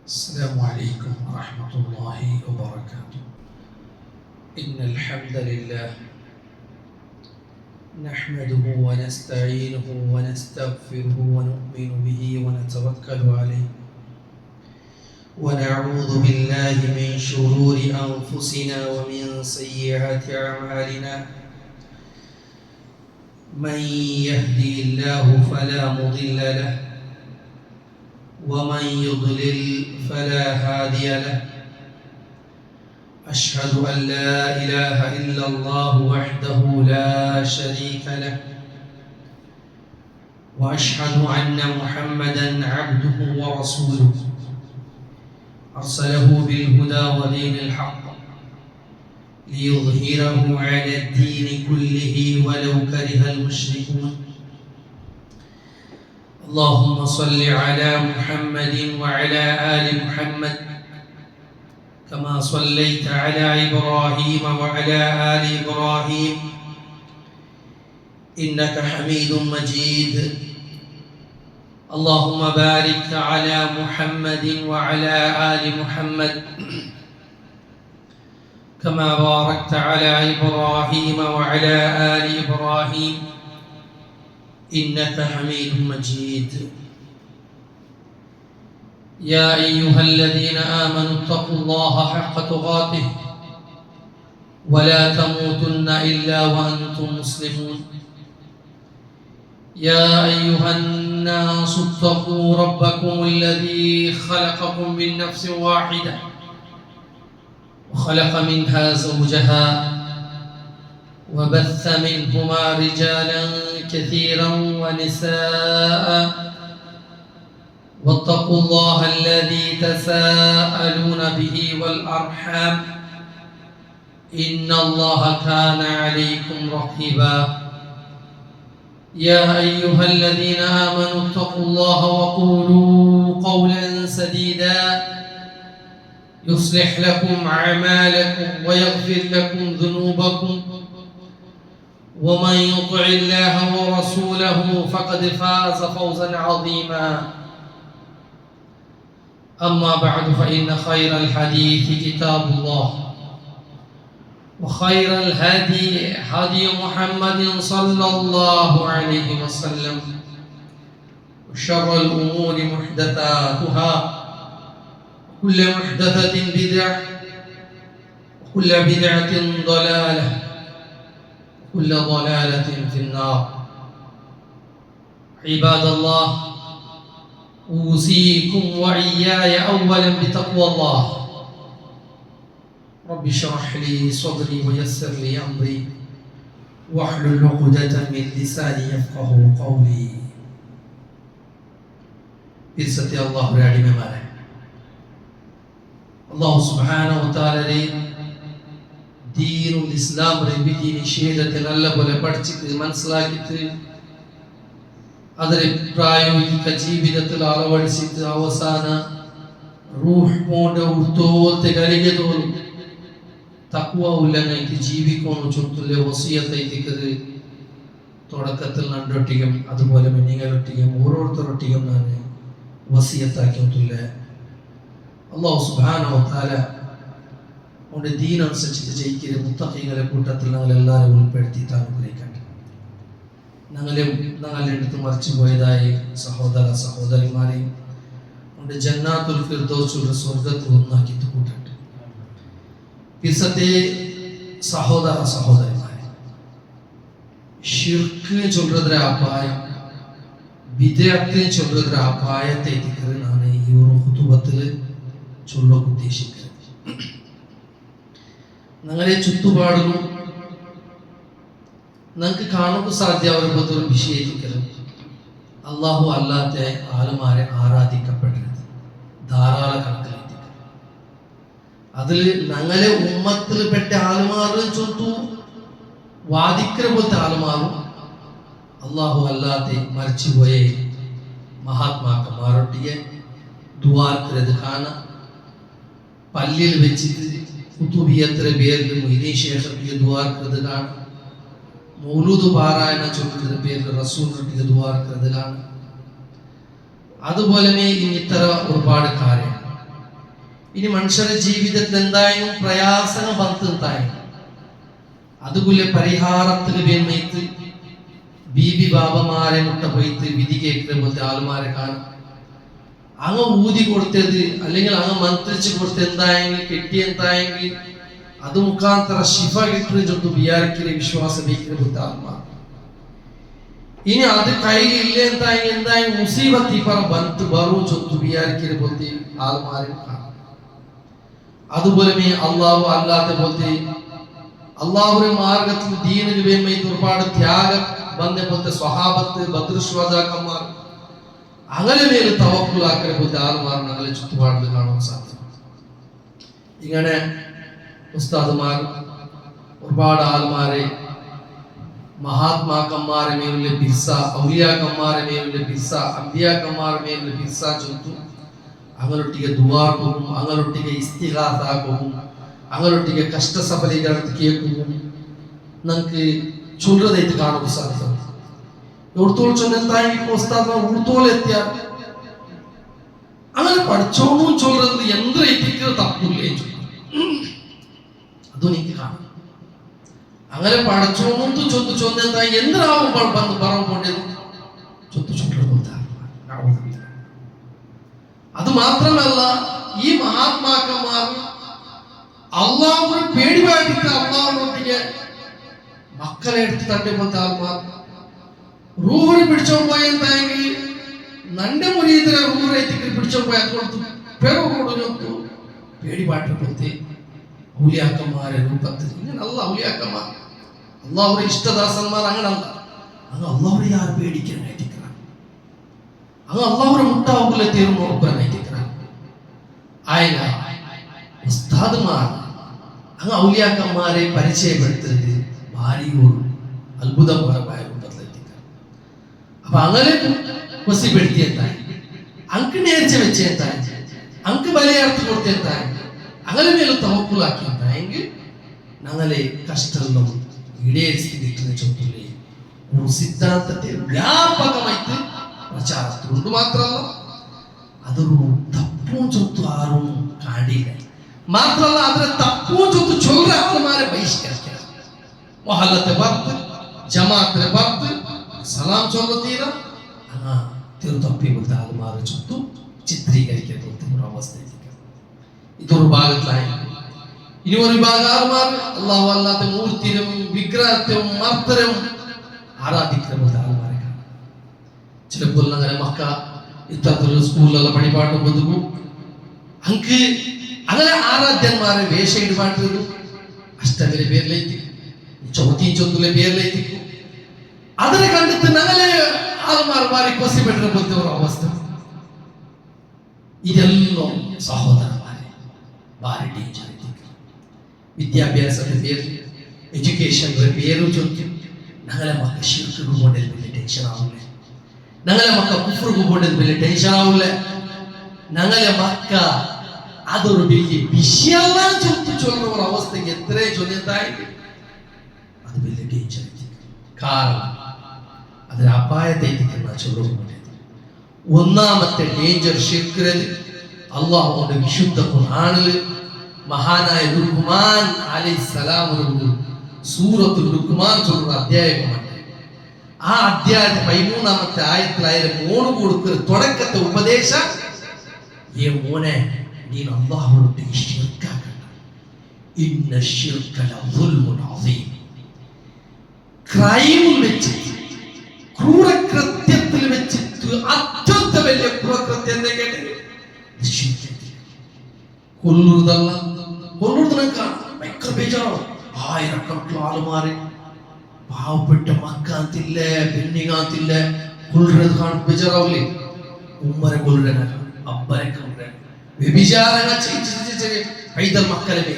السلام عليكم ورحمة الله وبركاته. إن الحمد لله نحمده ونستعينه ونستغفره ونؤمن به ونتوكل عليه ونعوذ بالله من شرور أنفسنا ومن سيئات أعمالنا. من يهدي الله فلا مضل له ومن يضلل فلا هادي له. أشهد أن لا إله إلا الله وحده لا شريك له وأشهد أن محمدا عبده ورسوله أرسله بالهدى ودين الحق ليظهره على الدين كله ولو كره المشركون. اللهم صل على محمد وعلى آل محمد كما صليت على إبراهيم وعلى آل إبراهيم إنك حميد مجيد. اللهم بارك على محمد وعلى آل محمد كما باركت على إبراهيم وعلى آل إبراهيم إنك حميد مجيد. يا أيها الذين آمنوا اتقوا الله حق تقاته ولا تموتن إلا وأنتم مسلمون. يا أيها الناس اتقوا ربكم الذي خلقكم من نفس واحدة وخلق منها زوجها وبث منهما رجالا كثيرا ونساء واتقوا الله الذي تساءلون به والأرحام إن الله كان عليكم رقيبا. يا أيها الذين آمنوا اتقوا الله وقولوا قولا سديدا يصلح لكم أعمالكم ويغفر لكم ذنوبكم ومن يطع الله ورسوله فقد فاز فوزا عظيما. أما بعد فإن خير الحديث كتاب الله وخير الهدي هدي محمد صلى الله عليه وسلم وشر الأمور محدثاتها وكل محدثة بدعة وكل بدعة ضلالة وكل ضلالة في النار. عباد الله، أوصيكم وإياي أولا بتقوى الله. رب اشرح لي صدري ويسر لي أمري واحلل عقدة من لساني يفقهوا قولي. ഇസ്സത്തി അല്ലാഹുവിന്റെ അടിമമാരെ, അല്ലാഹു സുബ്ഹാനഹു വ തആലയുടെ ദീനുൽ ഇസ്ലാം വിധി നിഷേധത്തെ നല്ലപോലെ പഠിച്ചിട്ട് മനസ്സിലാക്കിയിട്ട് അതിനെ പ്രായോഗിക ജീവിതത്തിൽ അളവടിച്ചിട്ട് അവസാന റൂഹ് കൊണ്ട് ഉത്തോത്തെ കരികെ തോന്നും തഖ്വ ഉള്ളങ്ങായിട്ട് ജീവിക്കുന്നു ചുറ്റുള്ള വസിയത്തൈതിക്കത് തുടക്കത്തിൽ നണ്ടൊട്ടിയും അതുപോലെ നിങ്ങളൊട്ടിയും ഓരോരുത്തരൊട്ടിയും ഞാൻ വസിയത്താക്കിയിട്ടുള്ള അല്ലാഹു സുബ്ഹാനഹു വ തആല അവന്റെ ദീൻ അനുസരിച്ചിട്ട് ജയിക്കുന്ന മുത്തഖീങ്ങളുടെ കൂട്ടത്തിൽ ഞങ്ങൾ എല്ലാവരും ഉൾപ്പെടുത്തി അനുഗ്രഹിക്കട്ടെ. ഞങ്ങളുടെ അടുത്ത് മറിച്ചു പോയതായി സഹോദര സഹോദരിമാരെയും അവന്റെ ജന്നാത്തുൽ ഫിർദൗസുൽ സ്വർഗ്ഗത്തിൽ ഒന്നാക്കി കൂട്ടട്ടെ. പിസത്തെ സഹോദര സഹോദരിമാരെ, ഷിർക്ക് ചൊല്ലുന്ന അപായം, വിദഅത്ത് ചൊല്ലുന്ന അപായത്തെ ഞാൻ ഈ ഒരു ഖുതുബത്തിൽ ചൊല്ലാൻ ഉദ്ദേശിക്കുന്നത്. ഞങ്ങളുടെ ചുറ്റുപാടുകളും നമുക്ക് കാണുക സാധ്യമാകുന്ന ഒരു വിഷയിക്കലും അള്ളാഹു അല്ലാത്ത ആളുമാരെ ആരാധിക്കപ്പെടരുത് ധാരാളം കണക്കിലെത്തിക്കണം. അതിൽ ഞങ്ങളെ ഉമ്മത്തിൽപ്പെട്ട ആളുമാരും ചൊല്ലു വാദിക്കുന്ന പോലത്തെ ആളുമാറും അള്ളാഹു അല്ലാത്ത മരിച്ചുപോയ മഹാത്മാക്കന്മാരൊട്ടിയെ ദുആർക്കുന്നത് കാണാം. പള്ളിയിൽ വെച്ചിട്ട് കുതുബിയത്തിന്റെ പേരിൽ മൊയ്തീൻ ശേഖറിന്റെ ദുആർക്കുന്നത് കാണാം. മൗലൂദ് പാരായണ ചൊല്ലുന്നതിന്റെ പേരിൽ റസൂലിന്റെ ദുആർക്കുന്നത് കാണാം. അതുപോലെ ഇത്തരം ഒരുപാട് കാര്യങ്ങൾ ഇനി മനുഷ്യരുടെ ജീവിതത്തിൽ എന്തായാലും പ്രയാസങ്ങൾ വന്നിട്ടായി അതുപോലെ പരിഹാരത്തിന് വേണ്ടി ബീബി ബാബമാരെ മുട്ട പോയിട്ട് വിധി കേൾക്കുന്ന പോലത്തെ ആൾമാരെ കാണും. അങ്ങ് ഊതി കൊടുത്തത് അല്ലെങ്കിൽ അങ്ങ് മന്ത്രിച്ച് കൊടുത്ത് എന്തായെങ്കിൽ കെട്ടി എന്തായെങ്കിൽ അത് മുഖാന്തര ശിഫ കിട്ടുന്ന ചൊത്ത് വിചാരിക്കുന്ന വിശ്വാസം വയ്ക്കുന്ന പോലത്തെ ആൾമാർ. ഇനി അത് കയ്യിലില്ല എന്തായെങ്കിൽ മുസീബത്ത് പറ ബന്ത് ബറു ചൊത്ത് വിചാരിക്കുന്ന പോലത്തെ ആൾമാരെ കാണും. അതുപോലെ അള്ളാഹു അല്ലാത്ത പോലത്തെ അള്ളാഹുവിന്റെ മാർഗത്തിൽ ദീനിന് വേണ്ടി ഒരുപാട് ത്യാഗം വന്ന പോലത്തെ സ്വഹാബത്ത് ബദ്രശ്വാദാക്കന്മാർ അങ്ങനെ മേൽ തവക്കുലാക്കുന്ന പോലത്തെ ആൾമാർ ഞങ്ങളെ ചുറ്റുപാടിൽ കാണാൻ സാധിക്കും. ഇങ്ങനെ ഉസ്താദുമാർ ഒരുപാട് ആൾമാരെ മഹാത്മാക്കന്മാരെ മേലുള്ള ബിർസ, ഔലിയാക്കന്മാരെ മേലുള്ള ബിർസ, അമ്പിയാക്കന്മാരെ മേലുള്ള ബിർസ ചൊല്ലും. അങ്ങനൊಟ್ಟಿಗೆ ದುವಾರ್ಗೂ അങ്ങനൊಟ್ಟಿಗೆ ಇಸ್ತಿಗಾಸಾಗೂ അങ്ങനൊಟ್ಟಿಗೆ ಕಷ್ಟ ಸಫಲೀಕರಣ ಕೇಳ್ಕೂ ನಂಗೆ ಚೊಲ್ಲದೈತೆ ಕಾಣೋದು ಸಾಧ್ಯ. എവിടത്തോളം ചൊല്ലായി ഉടുത്തോളം എത്തിയ അങ്ങനെ പഠിച്ചോന്നും ചൊല്ലത് എന്തൊരു തപ്പില്ലേ അതും എനിക്ക് കാണാം. അങ്ങനെ പഠിച്ചോന്നും ചൊത്ത് ചൊന്നായി എന്തിനാവും വന്ന് പറവ് പോണ്ടത് ചൊത്ത് ചൊല്ലുന്നത്. അത് മാത്രമല്ല, ഈ മഹാത്മാക്കന്മാർ അള്ളാഹുവിനെ പേടിപാടിട്ട് അള്ളാഹുവിനൊട്ടിಗೆ മക്കളെ എടുത്ത് തട്ടിപ്പോലത്തെ ആൾമാർ റൂഹിനെ പിടിച്ചോ പോയെങ്കിൽ നന്റെ മുരീതിരെ റൂഹിനെ പിടിച്ചോ പോയി അതുകൊടുത്തു പെറു കൊടുത്തു പേടിപാട്ടിപ്പോലത്തെ ഔലിയാക്കന്മാരെ രൂപത്തിൽ. ഇങ്ങനല്ല ഔലിയാക്കന്മാർ, അള്ളാഹുവിന്റെ ഇഷ്ടദാസന്മാർ അങ്ങനല്ല. അങ്ങ് അള്ളാഹുടെ ആര് പേടിക്കാനായിട്ട് അങ്ങ് അള്ളാഹുടെ മുട്ടാവുകളെ തീർന്നു നോക്കാനായിട്ട് ആയ ഉസ്താദുമാർ അങ്ങ് ഔലിയാക്കന്മാരെ പരിചയപ്പെടുത്തുന്നത് ഭാര്യയോടും അത്ഭുതപരമായ രൂപത്തിലെത്തിക്കാം. അപ്പൊ അങ്ങനെ കൊസിപ്പെടുത്തിയെത്താൻ അങ്ക് നേർച്ച വെച്ചെത്താൻ അങ്ക് ബലിയർത്ത് കൊടുത്തെത്താൻ അങ്ങനെ മേലും തവക്കുലാക്കിയെത്തായെങ്കിൽ ഞങ്ങളെ കഷ്ടം ഈടേരിച്ചിട്ട് ചൊല്ലില്ലേ സിദ്ധാന്തത്തെ വ്യാപകമായിട്ട് പ്രചാരത്തിലുണ്ട്. മാത്രമല്ല അതൊരു തപ്പും ചൊത്തു ആരും കാണില്ല. മാത്രമല്ല അതിനെ തപ്പും ചൊത്തു ചൊല്ല ആൾമാരെ ബഹിഷ്കരിക്കണം. മൊഹല്ലത്തെ ഭർത്ത് ജമാഅത്തിനെ ഭർത്ത് സലാം ചൊല്ലത്തീര തിരുത്തപ്പി പോലത്തെ ആൾമാരെ ചൊത്തു ചിത്രീകരിക്കപ്പെടുന്ന ഒരു അവസ്ഥയിലേക്ക് ഇതൊരു ഭാഗത്തിലായി. ഇനി ഒരു വിഭാഗം ആൾമാർ അള്ളാഹു അല്ലാത്ത മൂർത്തിനും വിഗ്രഹത്തെയും മർത്തരും ആരാധിക്കുന്ന പോലത്തെ ആൾമാരെ കാണാം. ചിലപ്പോൾ അങ്ങനെ മക്ക ഇത്തരത്തിലുള്ള സ്കൂളിലുള്ള പണിപാട്ട് ബതുക്കും അങ്ക് അങ്ങനെ ആരാധ്യന്മാരെ വേഷ ഇടുപാട്ട് അഷ്ടമിലെ പേരിലേക്ക് ചൗത്തി ചൊന്നിലെ പേരിലേക്ക് അതിനെ കണ്ടിട്ട് ഞങ്ങളെ ആൾമാർ മാറി കൊസിപ്പെട്ട പോലത്തെ ഒരു അവസ്ഥ. ഇതെല്ലാം സഹോദരന്മാരെ ഭാരി ഡേഞ്ചർ. വിദ്യാഭ്യാസത്തിന്റെ പേരിൽ എഡ്യൂക്കേഷന്റെ പേര് ചൊല്ലും ഞങ്ങളെ മക്ക ശിർക്ക് കൊണ്ടേ വലിയ ടെൻഷൻ ആവില്ലേ, ഞങ്ങളെ മക്ക കുഫ്ർക്ക് കൊണ്ടേ വലിയ ടെൻഷൻ ആവില്ലേ, ഞങ്ങളെ മക്ക അതൊരു വലിയ വിഷയെല്ലാം ചൊല്ലുന്ന ഒരു അവസ്ഥയ്ക്ക് എത്രയും ചൊല്ലിയതായി അത് വലിയ ഡേഞ്ചർ. കാരണം അതിന് അപായത്തെ ചൊല്ലുന്നത്. ഒന്നാമത്തെ ഡേഞ്ചർ ശിർക്കിൽ അള്ളാഹുവിന്റെ വിശുദ്ധ ഖുർആനിൽ മഹാനായ ലുഖ്മാൻ അലൈഹിസ്സലാം സൂറത്തുൽ ലുഖ്മാൻ ചൊല്ലുന്ന അധ്യായമാണ്. ആ അധ്യായത്തെ 13ാമത്തെ ആയത്തിലായാലും മോന് കൊടുക്കുന്ന തുടക്കത്തെ ഉപദേശം, ഈ മോനെ നീ അല്ലാഹുവിനോട് ശിർക്കാക്കണ്ട. ഇന്ന ശിർക ലദുൽമുൻ അദീം. ക്രൈമിൽ വെച്ച് ക്രൂരകൃത്യത്തിൽ വെച്ച് അത്യന്ത വലിയ ക്രൂരകൃത്യം എന്താ കേട്ടത്? കൊല്ലുന്നതല്ല. കൊല്ലുന്നതിനൊക്കെ ഭയങ്കര ബേജാറാവും. ആയിരക്കണക്കിന് ആളുമാര് പാവപ്പെട്ട മക്കാത്തില്ല പെണ്ണിങ്ങാത്തില്ല കൊല്ലുന്നത് കാണും ബേജാറാവില്ലേ? ഉമ്മരെ കൊല്ലുന്ന അബ്ബരെ കൊല്ലുന്ന വ്യഭിചാരങ്ങൾ പൈതൽ മക്കളെ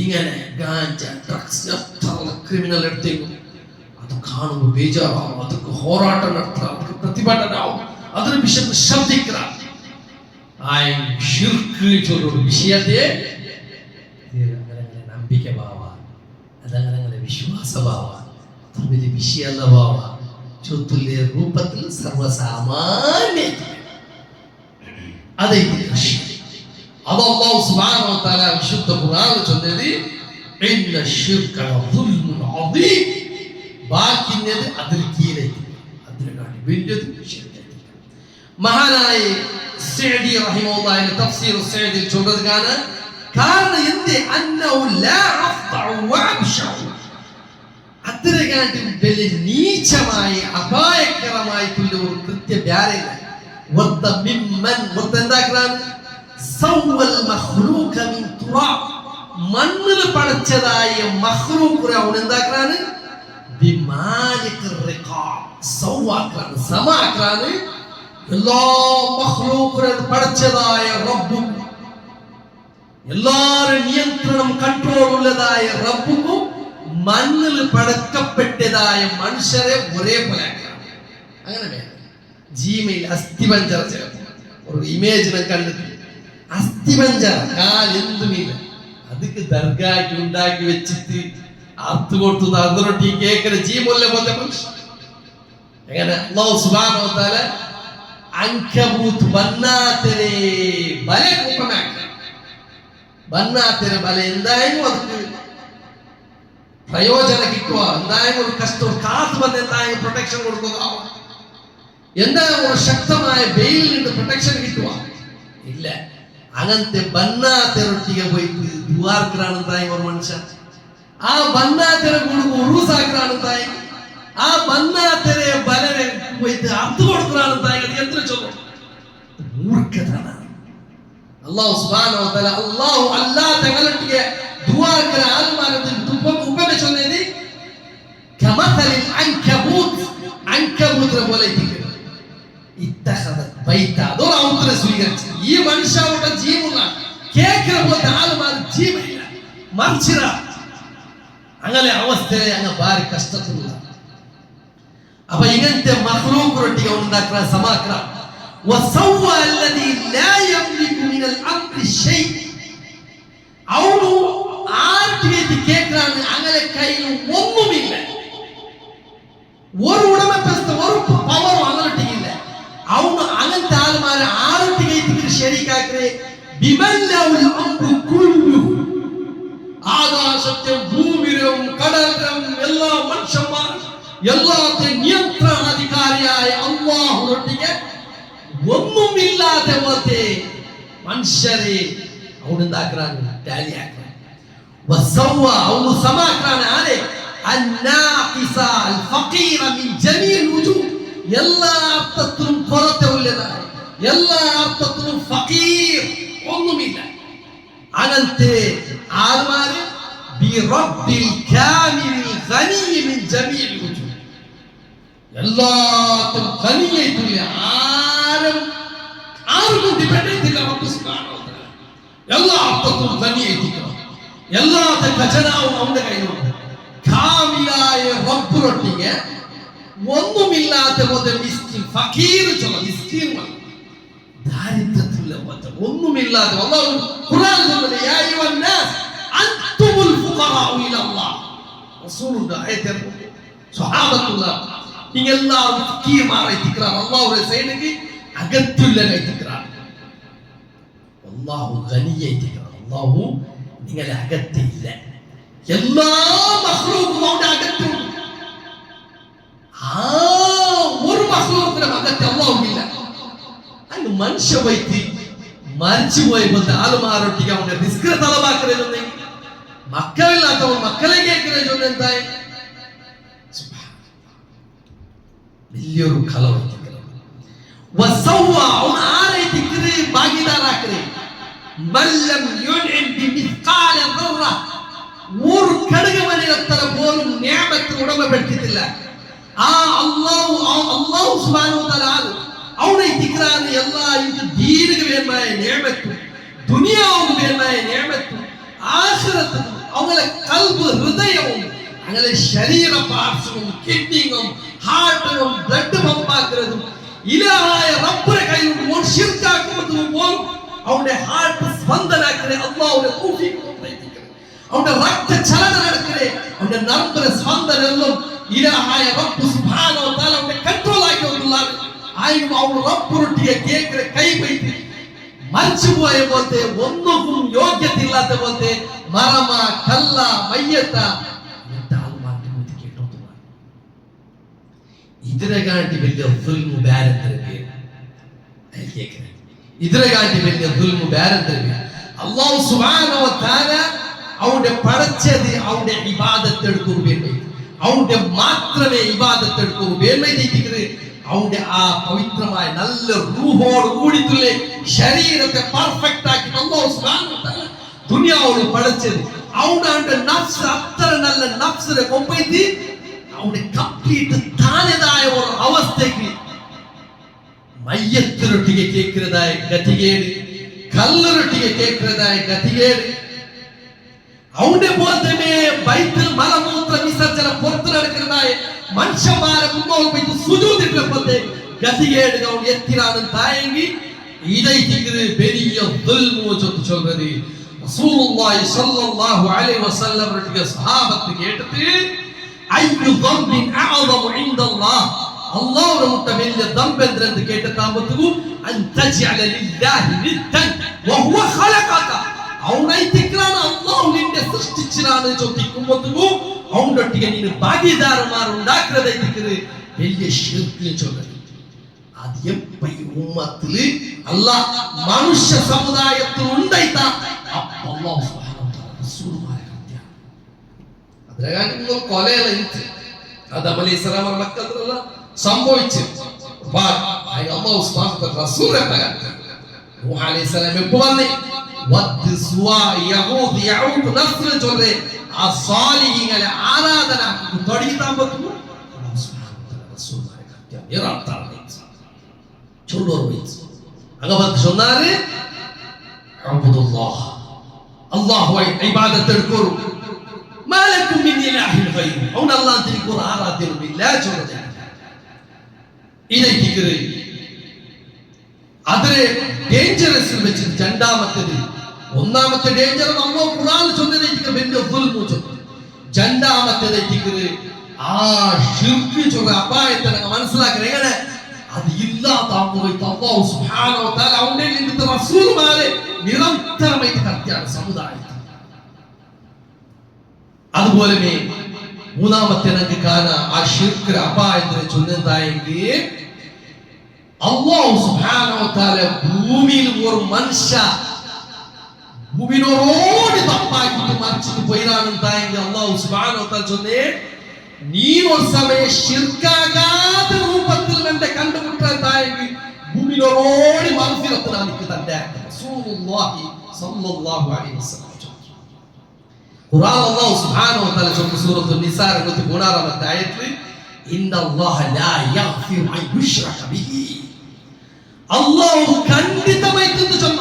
ഇങ്ങനെ ഗാഞ്ച ഡ്രഗ്സ് ക്രിമിനൽ എടുത്തേക്കും. അത് കാണുമ്പോൾ ബേജാറാവും. അതൊക്കെ പോരാട്ടം നടത്താം, അതൊക്കെ പ്രതിഭടനാവും, അതിന് വിഷയത്തെ ശബ്ദിക്കണം. വിഷയത്തെ ನಂಬಿಕೆ ಭಾವ അതങ്ങനെ വിശ്വാസ ഭാവ വലിയ വിഷയല്ല ഭാവ ചൊത്തുല്യ രൂപത്തിൽ സർവസാമാന്യ അതൈ കൃഷി അത് അല്ലാഹു സുബ്ഹാനഹു വ തആല വിശുദ്ധ ഖുർആനിൽ ചൊല്ലിയത് ഇന്ന ശിർക ലദുൽമുൻ അദീം. ബാക്കിയത് അതിൽ കീഴേക്ക് അതിനെക്കാട്ടി വലിയത് ശിർക്കാണ്. മഹാനായ സഅദി റഹിമഹുല്ലാഹിന്റെ തഫ്സീർ സഅദിൽ ചൊല്ലുന്നത് കാരണം എന്ത് അന്നഹു ലാ അഫ്തഉ വഅബ്ശഉ. അതിനെക്കാട്ടി വലിയ നീചമായി അപായകരമായിട്ടുള്ള ഒരു കൃത്യ വ്യാരയില്ല. വദ്ദ മിമ്മൻ വദ്ദ എന്താക്കണം സൗവൽ മഖ്ലൂക മിൻ തുറാബ്. മണ്ണിൽ പടച്ചതായ മഖ്ലൂഖിനെ അവൻ എന്താക്കാണ് ബിമാലിക് റിഖാബ്. സൗവാക്കാണ്, സമാക്കാണ്. എല്ലാ മഖ്ലൂഖിനെ പടച്ചതായ റബ്ബു, എല്ലാവരും നിയന്ത്രണം കൺട്രോൾ ഉള്ളതായ റബ്ബുക്കും മണ്ണിൽ പടക്കപ്പെട്ടതായ മനുഷ്യരെ ഒരേപോലെ ആക്കണം. അങ്ങനെ വേണം. ജീമയിൽ അസ്ഥിപഞ്ചർ ഒരു ഇമേജിനെ കണ്ടിട്ട് അസ്ഥിപഞ്ചർ കാലെന്തുമില്ല, അതിക്ക് ദർഗാക്കി ഉണ്ടാക്കി വെച്ചിട്ട് അർത്ഥ കൊടുത്തു അതിനൊട്ടി കേൾക്കുന്ന ജീമല്ല പോലത്തെ മനുഷ്യൻ. എങ്ങനെ അല്ലാഹു സുബ്ഹാനഹു വ തആല അൻകബൂത്ത് ബന്നാത്തിനെ ബല ഉപമാക്കി. ബന്നാത്തിനെ ബല എന്തായാലും അതിക്ക് പ്രയോജനം കിട്ടുക, എന്തായാലും ഒരു കഷ്ടം കാത്തു വന്ന് എന്തായാലും പ്രൊട്ടക്ഷൻ കൊടുക്കുക, എന്തായാലും ഒരു ശക്തമായ വെയിലിൽ നിന്ന് പ്രൊട്ടക്ഷൻ കിട്ടുക ഇല്ല. അങ്ങനത്തെ ബന്നാത്തിരൊട്ടിಗೆ പോയിട്ട് ദുആർക്കറാണെന്തായി ഒരു മനുഷ്യൻ. ആ ബന്നാത്തിര കൊടുക്കും ഉറൂസാക്കറാണെന്തായി. ആ ബന്നാത്തിരെ ബലനെ പോയിട്ട് അർത്ഥ കൊടുക്കറാണെന്തായി. അത് എത്ര ചൊല്ലും മൂർഖതയാണ്. അല്ലാഹു സുബ്ഹാനഹു വ തആല അല്ലാഹു അല്ലാഹ് തങ്ങളൊട്ടിಗೆ ദുആർക്കറ ആൽമാനത്തിൽ ഉപമ ചൊല്ലിയത് കമസലിൽ അൻകബൂത്ത്. അൻകബൂത്തിനെ പോലെ ഇത്തഖദത് ബൈത. അതൊരു ഔത്തരെ സ്വീകരിച്ചു. ഈ മനുഷ്യരുടെ ജീവന കേൾക്കുന്ന പോലത്തെ ആൾമാർ ജീവനില്ല മറിച്ചിര. അങ്ങനെ അവസ്ഥയെ അങ്ങ് ഭാരി കഷ്ടത്തിലുള്ള. അപ്പൊ ഇങ്ങനത്തെ മഖ്ലൂഖിനൊട്ടിಗೆ ഉണ്ടാക്കുന്ന സമാക്ര വസവ്വ അല്ലദീ ലാ യംലികു മിനൽ അംരി ഷൈ. അവನು ആർട്ടിಗೆ കേൾക്കാണ് അങ്ങനെ കയ്യിൽ ഒന്നുമില്ല, ഒരു ഉടമസ്ഥ ഒരു പവറും അങ്ങോട്ടില്ല. അവನು അങ്ങനത്തെ ആൾമാരെ ആർട്ടിಗೆ ശരിക്കാക്കേ ബിമല്ലഉൽ അംറു കുല്ലു. ആകാശത്തെ ഭൂമിയിലും കടലിലും എല്ലാ മനുഷ്യന്മാരും എല്ലാത്തിനും നിയന്ത്രണാധികാരിയായ അല്ലാഹുവൊട്ടിಗೆ ഒന്നുമില്ലാതെ പോലത്തെ മനുഷ്യരെ അവനെന്താക്കാണ് ടാലി ആക്കാൻ. വസവ്വ അവನು സമാക്കാണ് ആരെ അന്നാഖിസ അൽ ഫഖീറ മിൻ ജമീൽ വുജൂഹ്. എല്ലാ അർത്ഥത്തിലും കൊറത്തെ ഉള്ളതായ, എല്ലാ അർത്ഥത്തിലും ഫഖീർ ഒന്നുമില്ല. അങ്ങനത്തെ ആൾമാര് ബി റബ്ബിൽ കാമിലിൽ ഖനിയ മിൻ ജമീൽ വുജൂഹ്. എല്ലാത്തിനും ഖനിയായിട്ടുള്ള ആർക്കും ഡിപെൻഡന്റ് ഇല്ല. റബ്ബ് സുബ്ഹാനഹു വ തആല എല്ലാ അർത്ഥത്തിലും ഖനിയായിരിക്കണം. എല്ലാത്തെ ഖജനാവും അവന്റെ കയ്യിലുണ്ട്. കാമിലായ റബ്ബിനൊട്ടിಗೆ ഒന്നുമില്ലാത്ത പോലെ മിസ്കിൻ ഫഖീർ ചൊല്ല. മിസ്കിൻ ദാരിദ്ര്യത്തിലുള്ള പോലെ ഒന്നുമില്ലാതെ അല്ലാഹു ഖുർആൻ ചൊല്ലുന്നു യാ അയ്യുഹൻ നാസ് അൻതുമുൽ ഫുഖറാഉ ഇലല്ലാഹ്. റസൂലുള്ളാഹി ആയത്ത് സ്വഹാബത്തുള്ളാഹ് നിങ്ങളെല്ലാവരും ഫഖീർമാരായിട്ടിരിക്കണം. അല്ലാഹുവിന്റെ സൈനികി അകത്തുള്ളവരായിട്ടിരിക്കണം. അല്ലാഹു ഗനിയായിട്ടിരിക്കണം. അല്ലാഹു നിങ്ങളെ അകത്തില്ല. എല്ലാ മഖ്ലൂഖും അവന്റെ അകത്തുണ്ട്. ഒരു മഖ്ലൂഖിനും അകത്ത് അല്ലാഹുവില്ല. അങ്ങ് മനുഷ്യ വൈത്തി മരിച്ചു പോയ പോലത്തെ ആളുമാരൊട്ടിക്ക് അവന്റെ റിസ്ക് തലവാക്കരുതെങ്കിൽ മക്കളില്ലാത്തവൻ മക്കളെ കേൾക്കുന്നത് എന്തായി വലിയൊരു കല ഭാഗിദാരാക്കരെ ഒരു കടുകമണിയത്ര പോലും നിയമത്തിന് ഉടമപ്പെടുത്തിയിട്ടില്ല. ആ അല്ലാഹു സുബ്ഹാനഹു വ തആല അവനെ തിക്റാൻ എല്ലാ ഇത് ദീനിക വേമായ നിയമത്തും ദുനിയാവും വേമായ നിയമത്തും ആഖിറത്തും അവളെ കൽബ് ഹൃദയവും അങ്ങനെ ശരീര പാർശ്വവും കിഡ്നിയും ഹാർട്ടും ബ്ലഡ് പമ്പാക്കുന്നതും ഇലാഹായ റബ്ബിനെ കയ്യിൽ ഒരു ശിർക്കാക്കുന്നതും പോലും അവന്റെ ഹാർട്ട് സ്പന്ദനാക്കണേ. അല്ലാഹുവിന്റെ തൗഫീഖ് കൊണ്ടേയിരിക്കണേ. അവന്റെ രക്തചലനം നടക്കണേ. അവന്റെ നർമ്മ സ്പന്ദനെല്ലാം ഇലാഹായ റബ്ബ് സുബ്ഹാനഹു വ തആല അവന്റെ കൺട്രോൾ ആക്കി വന്നുള്ളാണ്. ആയും അവൾ റബ്ബിനൊട്ടിಗೆ കേൾക്കുന്ന കൈ പോയിട്ട് മരിച്ചുപോയ പോലത്തെ ഒന്നും യോഗ്യത ഇല്ലാത്ത പോലത്തെ മറമ കല്ല മയ്യത്ത കേട്ടോ. ഇതിനെക്കാട്ടി വലിയ ദുൽമു ഇതിനെക്കാട്ടി വലിയ ദുൽമു അല്ലാഹു സുബ്ഹാനഹു വ തആല അവന്റെ പടച്ചത് അവന്റെ ഇബാദത്ത് എടുക്കുകയും അവന്റെ മാത്രമേ ഇബാദത്ത് എടുക്കുകയും അവന്റെ ആ പവിത്രമായ നല്ല റൂഹോട് കൂടിയിട്ടുള്ള ശരീരത്തെ പെർഫെക്റ്റ് ആക്കി അല്ലാഹു സുബ്ഹാനഹു വ തആല ദുനിയാവോട് പടച്ചത് അവന്റെ നഫ്സ് അത്ര നല്ല നഫ്സിനെ കൊമ്പൈത്തി അവന്റെ കംപ്ലീറ്റ് താനതായ ഒരു അവസ്ഥയ്ക്ക് മയ്യത്തിനൊട്ടിಗೆ കേൾക്കുന്നതായ ഗതികേട് കല്ലറൊട്ടിಗೆ കേൾക്കുന്നതായ ഗതികേട് അവന്റെ പോലെ തന്നെ ബൈത്തിൽ മലമൂത്ര വിസർജനം പുറത്തു നടക്കുന്നതായ മനുഷ്യന്മാരെ മുന്നോട്ട് സുജൂദിട്ടപ്പോഴത്തെ ഗതികേടുകൾ എത്തിനാണ് തായെങ്കിൽ ഇതൈത്തിക്ക് വലിയ ദുൽമു ചൊല്ലുന്നത് റസൂലുള്ളാഹി സ്വല്ലല്ലാഹു അലൈഹി വസല്ലം രുടെ സഹാബത്ത് കേട്ടിട്ട് അയ്യു ദംബിൻ അഅദമു ഇൻദല്ലാഹ് അല്ലാഹുവിന്റെ മുട്ട വലിയ ദംബ് എന്തെന്ന് കേട്ടിട്ടാകുമ്പോൾ അൻ തജ്അല ലില്ലാഹി നിദ്ദൻ വഹുവ ഖലഖക അവനൈത്തിക്കാണ് അല്ലാഹു നിന്നെ സൃഷ്ടിച്ചിനാണ് ചോദിക്കുമ്പോൾ അവനൊട്ടിಗೆ ನೀನು ഭാഗീദാരന്മാർ ഉണ്ടാക്കുന്നതൈത്തിക്ക് വലിയ ശിർക്ക് ചൊല്ലുന്നത്. അത് എപ്പ ഈ ഉമ്മത്തില് അല്ലാഹ് മനുഷ്യ സമുദായത്തിൽ ഉണ്ടായിട്ട അല്ലാഹു സുബ്ഹാനഹു വ തആല റസൂലുള്ളാഹി കത്തിയ അതിനെ കൊലയല്ല ഇൻത്ത് ആദം അലൈഹിസ്സലാം മക്കത്തല്ല സംഭവിച്ചു അല്ലാഹു സുബ്ഹാനഹു വ തആല റസൂലെ പകർത്തി നൂഹ് അലൈഹിസ്സലാം എപ്പോ വന്നേ വദ് സുവാ യഹൂദ് യഊദ് നസ്ര ചൊല്ലേ ആ സാലിഹീങ്ങളെ ആരാധന തുടങ്ങിത്താൻ പറ്റുമോ അല്ലാഹു സുബ്ഹാനഹു വ തആല റസൂലുള്ളാഹി കത്തിയ ഇറാത്താണ് ചൊല്ലുവർ അകബത്ത് ചൊന്നാല് അബ്ദുല്ലാഹ് അല്ലാഹുവെ ഇബാദത്ത് എടുക്കൂ മാലക്കും മിൻ ഇലാഹിൻ ഗൈറു അവൻ അല്ലാഹു തിരിക്കൂ ആരാധ്യമില്ല ചൊല്ലുന്നത് ഇതൈത്തിക്ക് അതിലെ ഡേഞ്ചറസ് വെച്ച് രണ്ടാമത്തേത് ഒന്നാമത്തെ ഡേഞ്ചർ അല്ലാഹു ഖുർആനിൽ ചൊല്ലുന്നതിന് വലിയ ദുൽമു ചൊല്ലുന്നു. രണ്ടാമത്തേത് ആ ശിർക്ക് ചൊല്ല അപായത്തെ മനസ്സിലാക്കണം എങ്ങനെ അത് ഇല്ലാതാകുമ്പോൾ അല്ലാഹു സുബ്ഹാനഹു വ തആല അവന്റെ നിന്നിട്ട് റസൂലുമാരെ നിരന്തരമായി കത്തിയാണ് സമുദായത്തിൽ. അതുപോലെ മൂന്നാമത്തെ നമുക്ക് കാണാം ആ ശിർക്ക് അപായത്തിനെ ചൊല്ലുന്നതായെങ്കിൽ അല്ലാഹു സുബ്ഹാനഹു വ തആല ഭൂമിയിൽ ഒരു മനുഷ്യ ഭൂമിയോട് തപ്പാക്കിട്ട് മറിച്ചിട്ട് പോയിരാണെന്നായെങ്കിൽ അല്ലാഹു സുബ്ഹാനഹു വ തആല ചൊന്നേ നീ ഒരു സമയം ശിർക്കാകാത്ത രൂപത്തിൽ എന്റെ കണ്ടുമുട്ടായെങ്കിൽ ഭൂമിയോട് മഗ്ഫിറത്ത് എനിക്ക് തന്റെ റസൂലുള്ളാഹി സ്വല്ലല്ലാഹു അലൈഹി വസല്ലം ഖുർആൻ അല്ലാഹു സുബ്ഹാനഹു വ തആല ചൊല്ലുന്ന സൂറത്തുൽ നിസാ 16ാമത്തെ ആയത്തിൽ ഇന്നല്ലാഹ ലാ യഗ്ഫിറു അൻ യുശ്റക ബിഹി അല്ലാഹു ഖണ്ഡിതമായി ചൊന്ന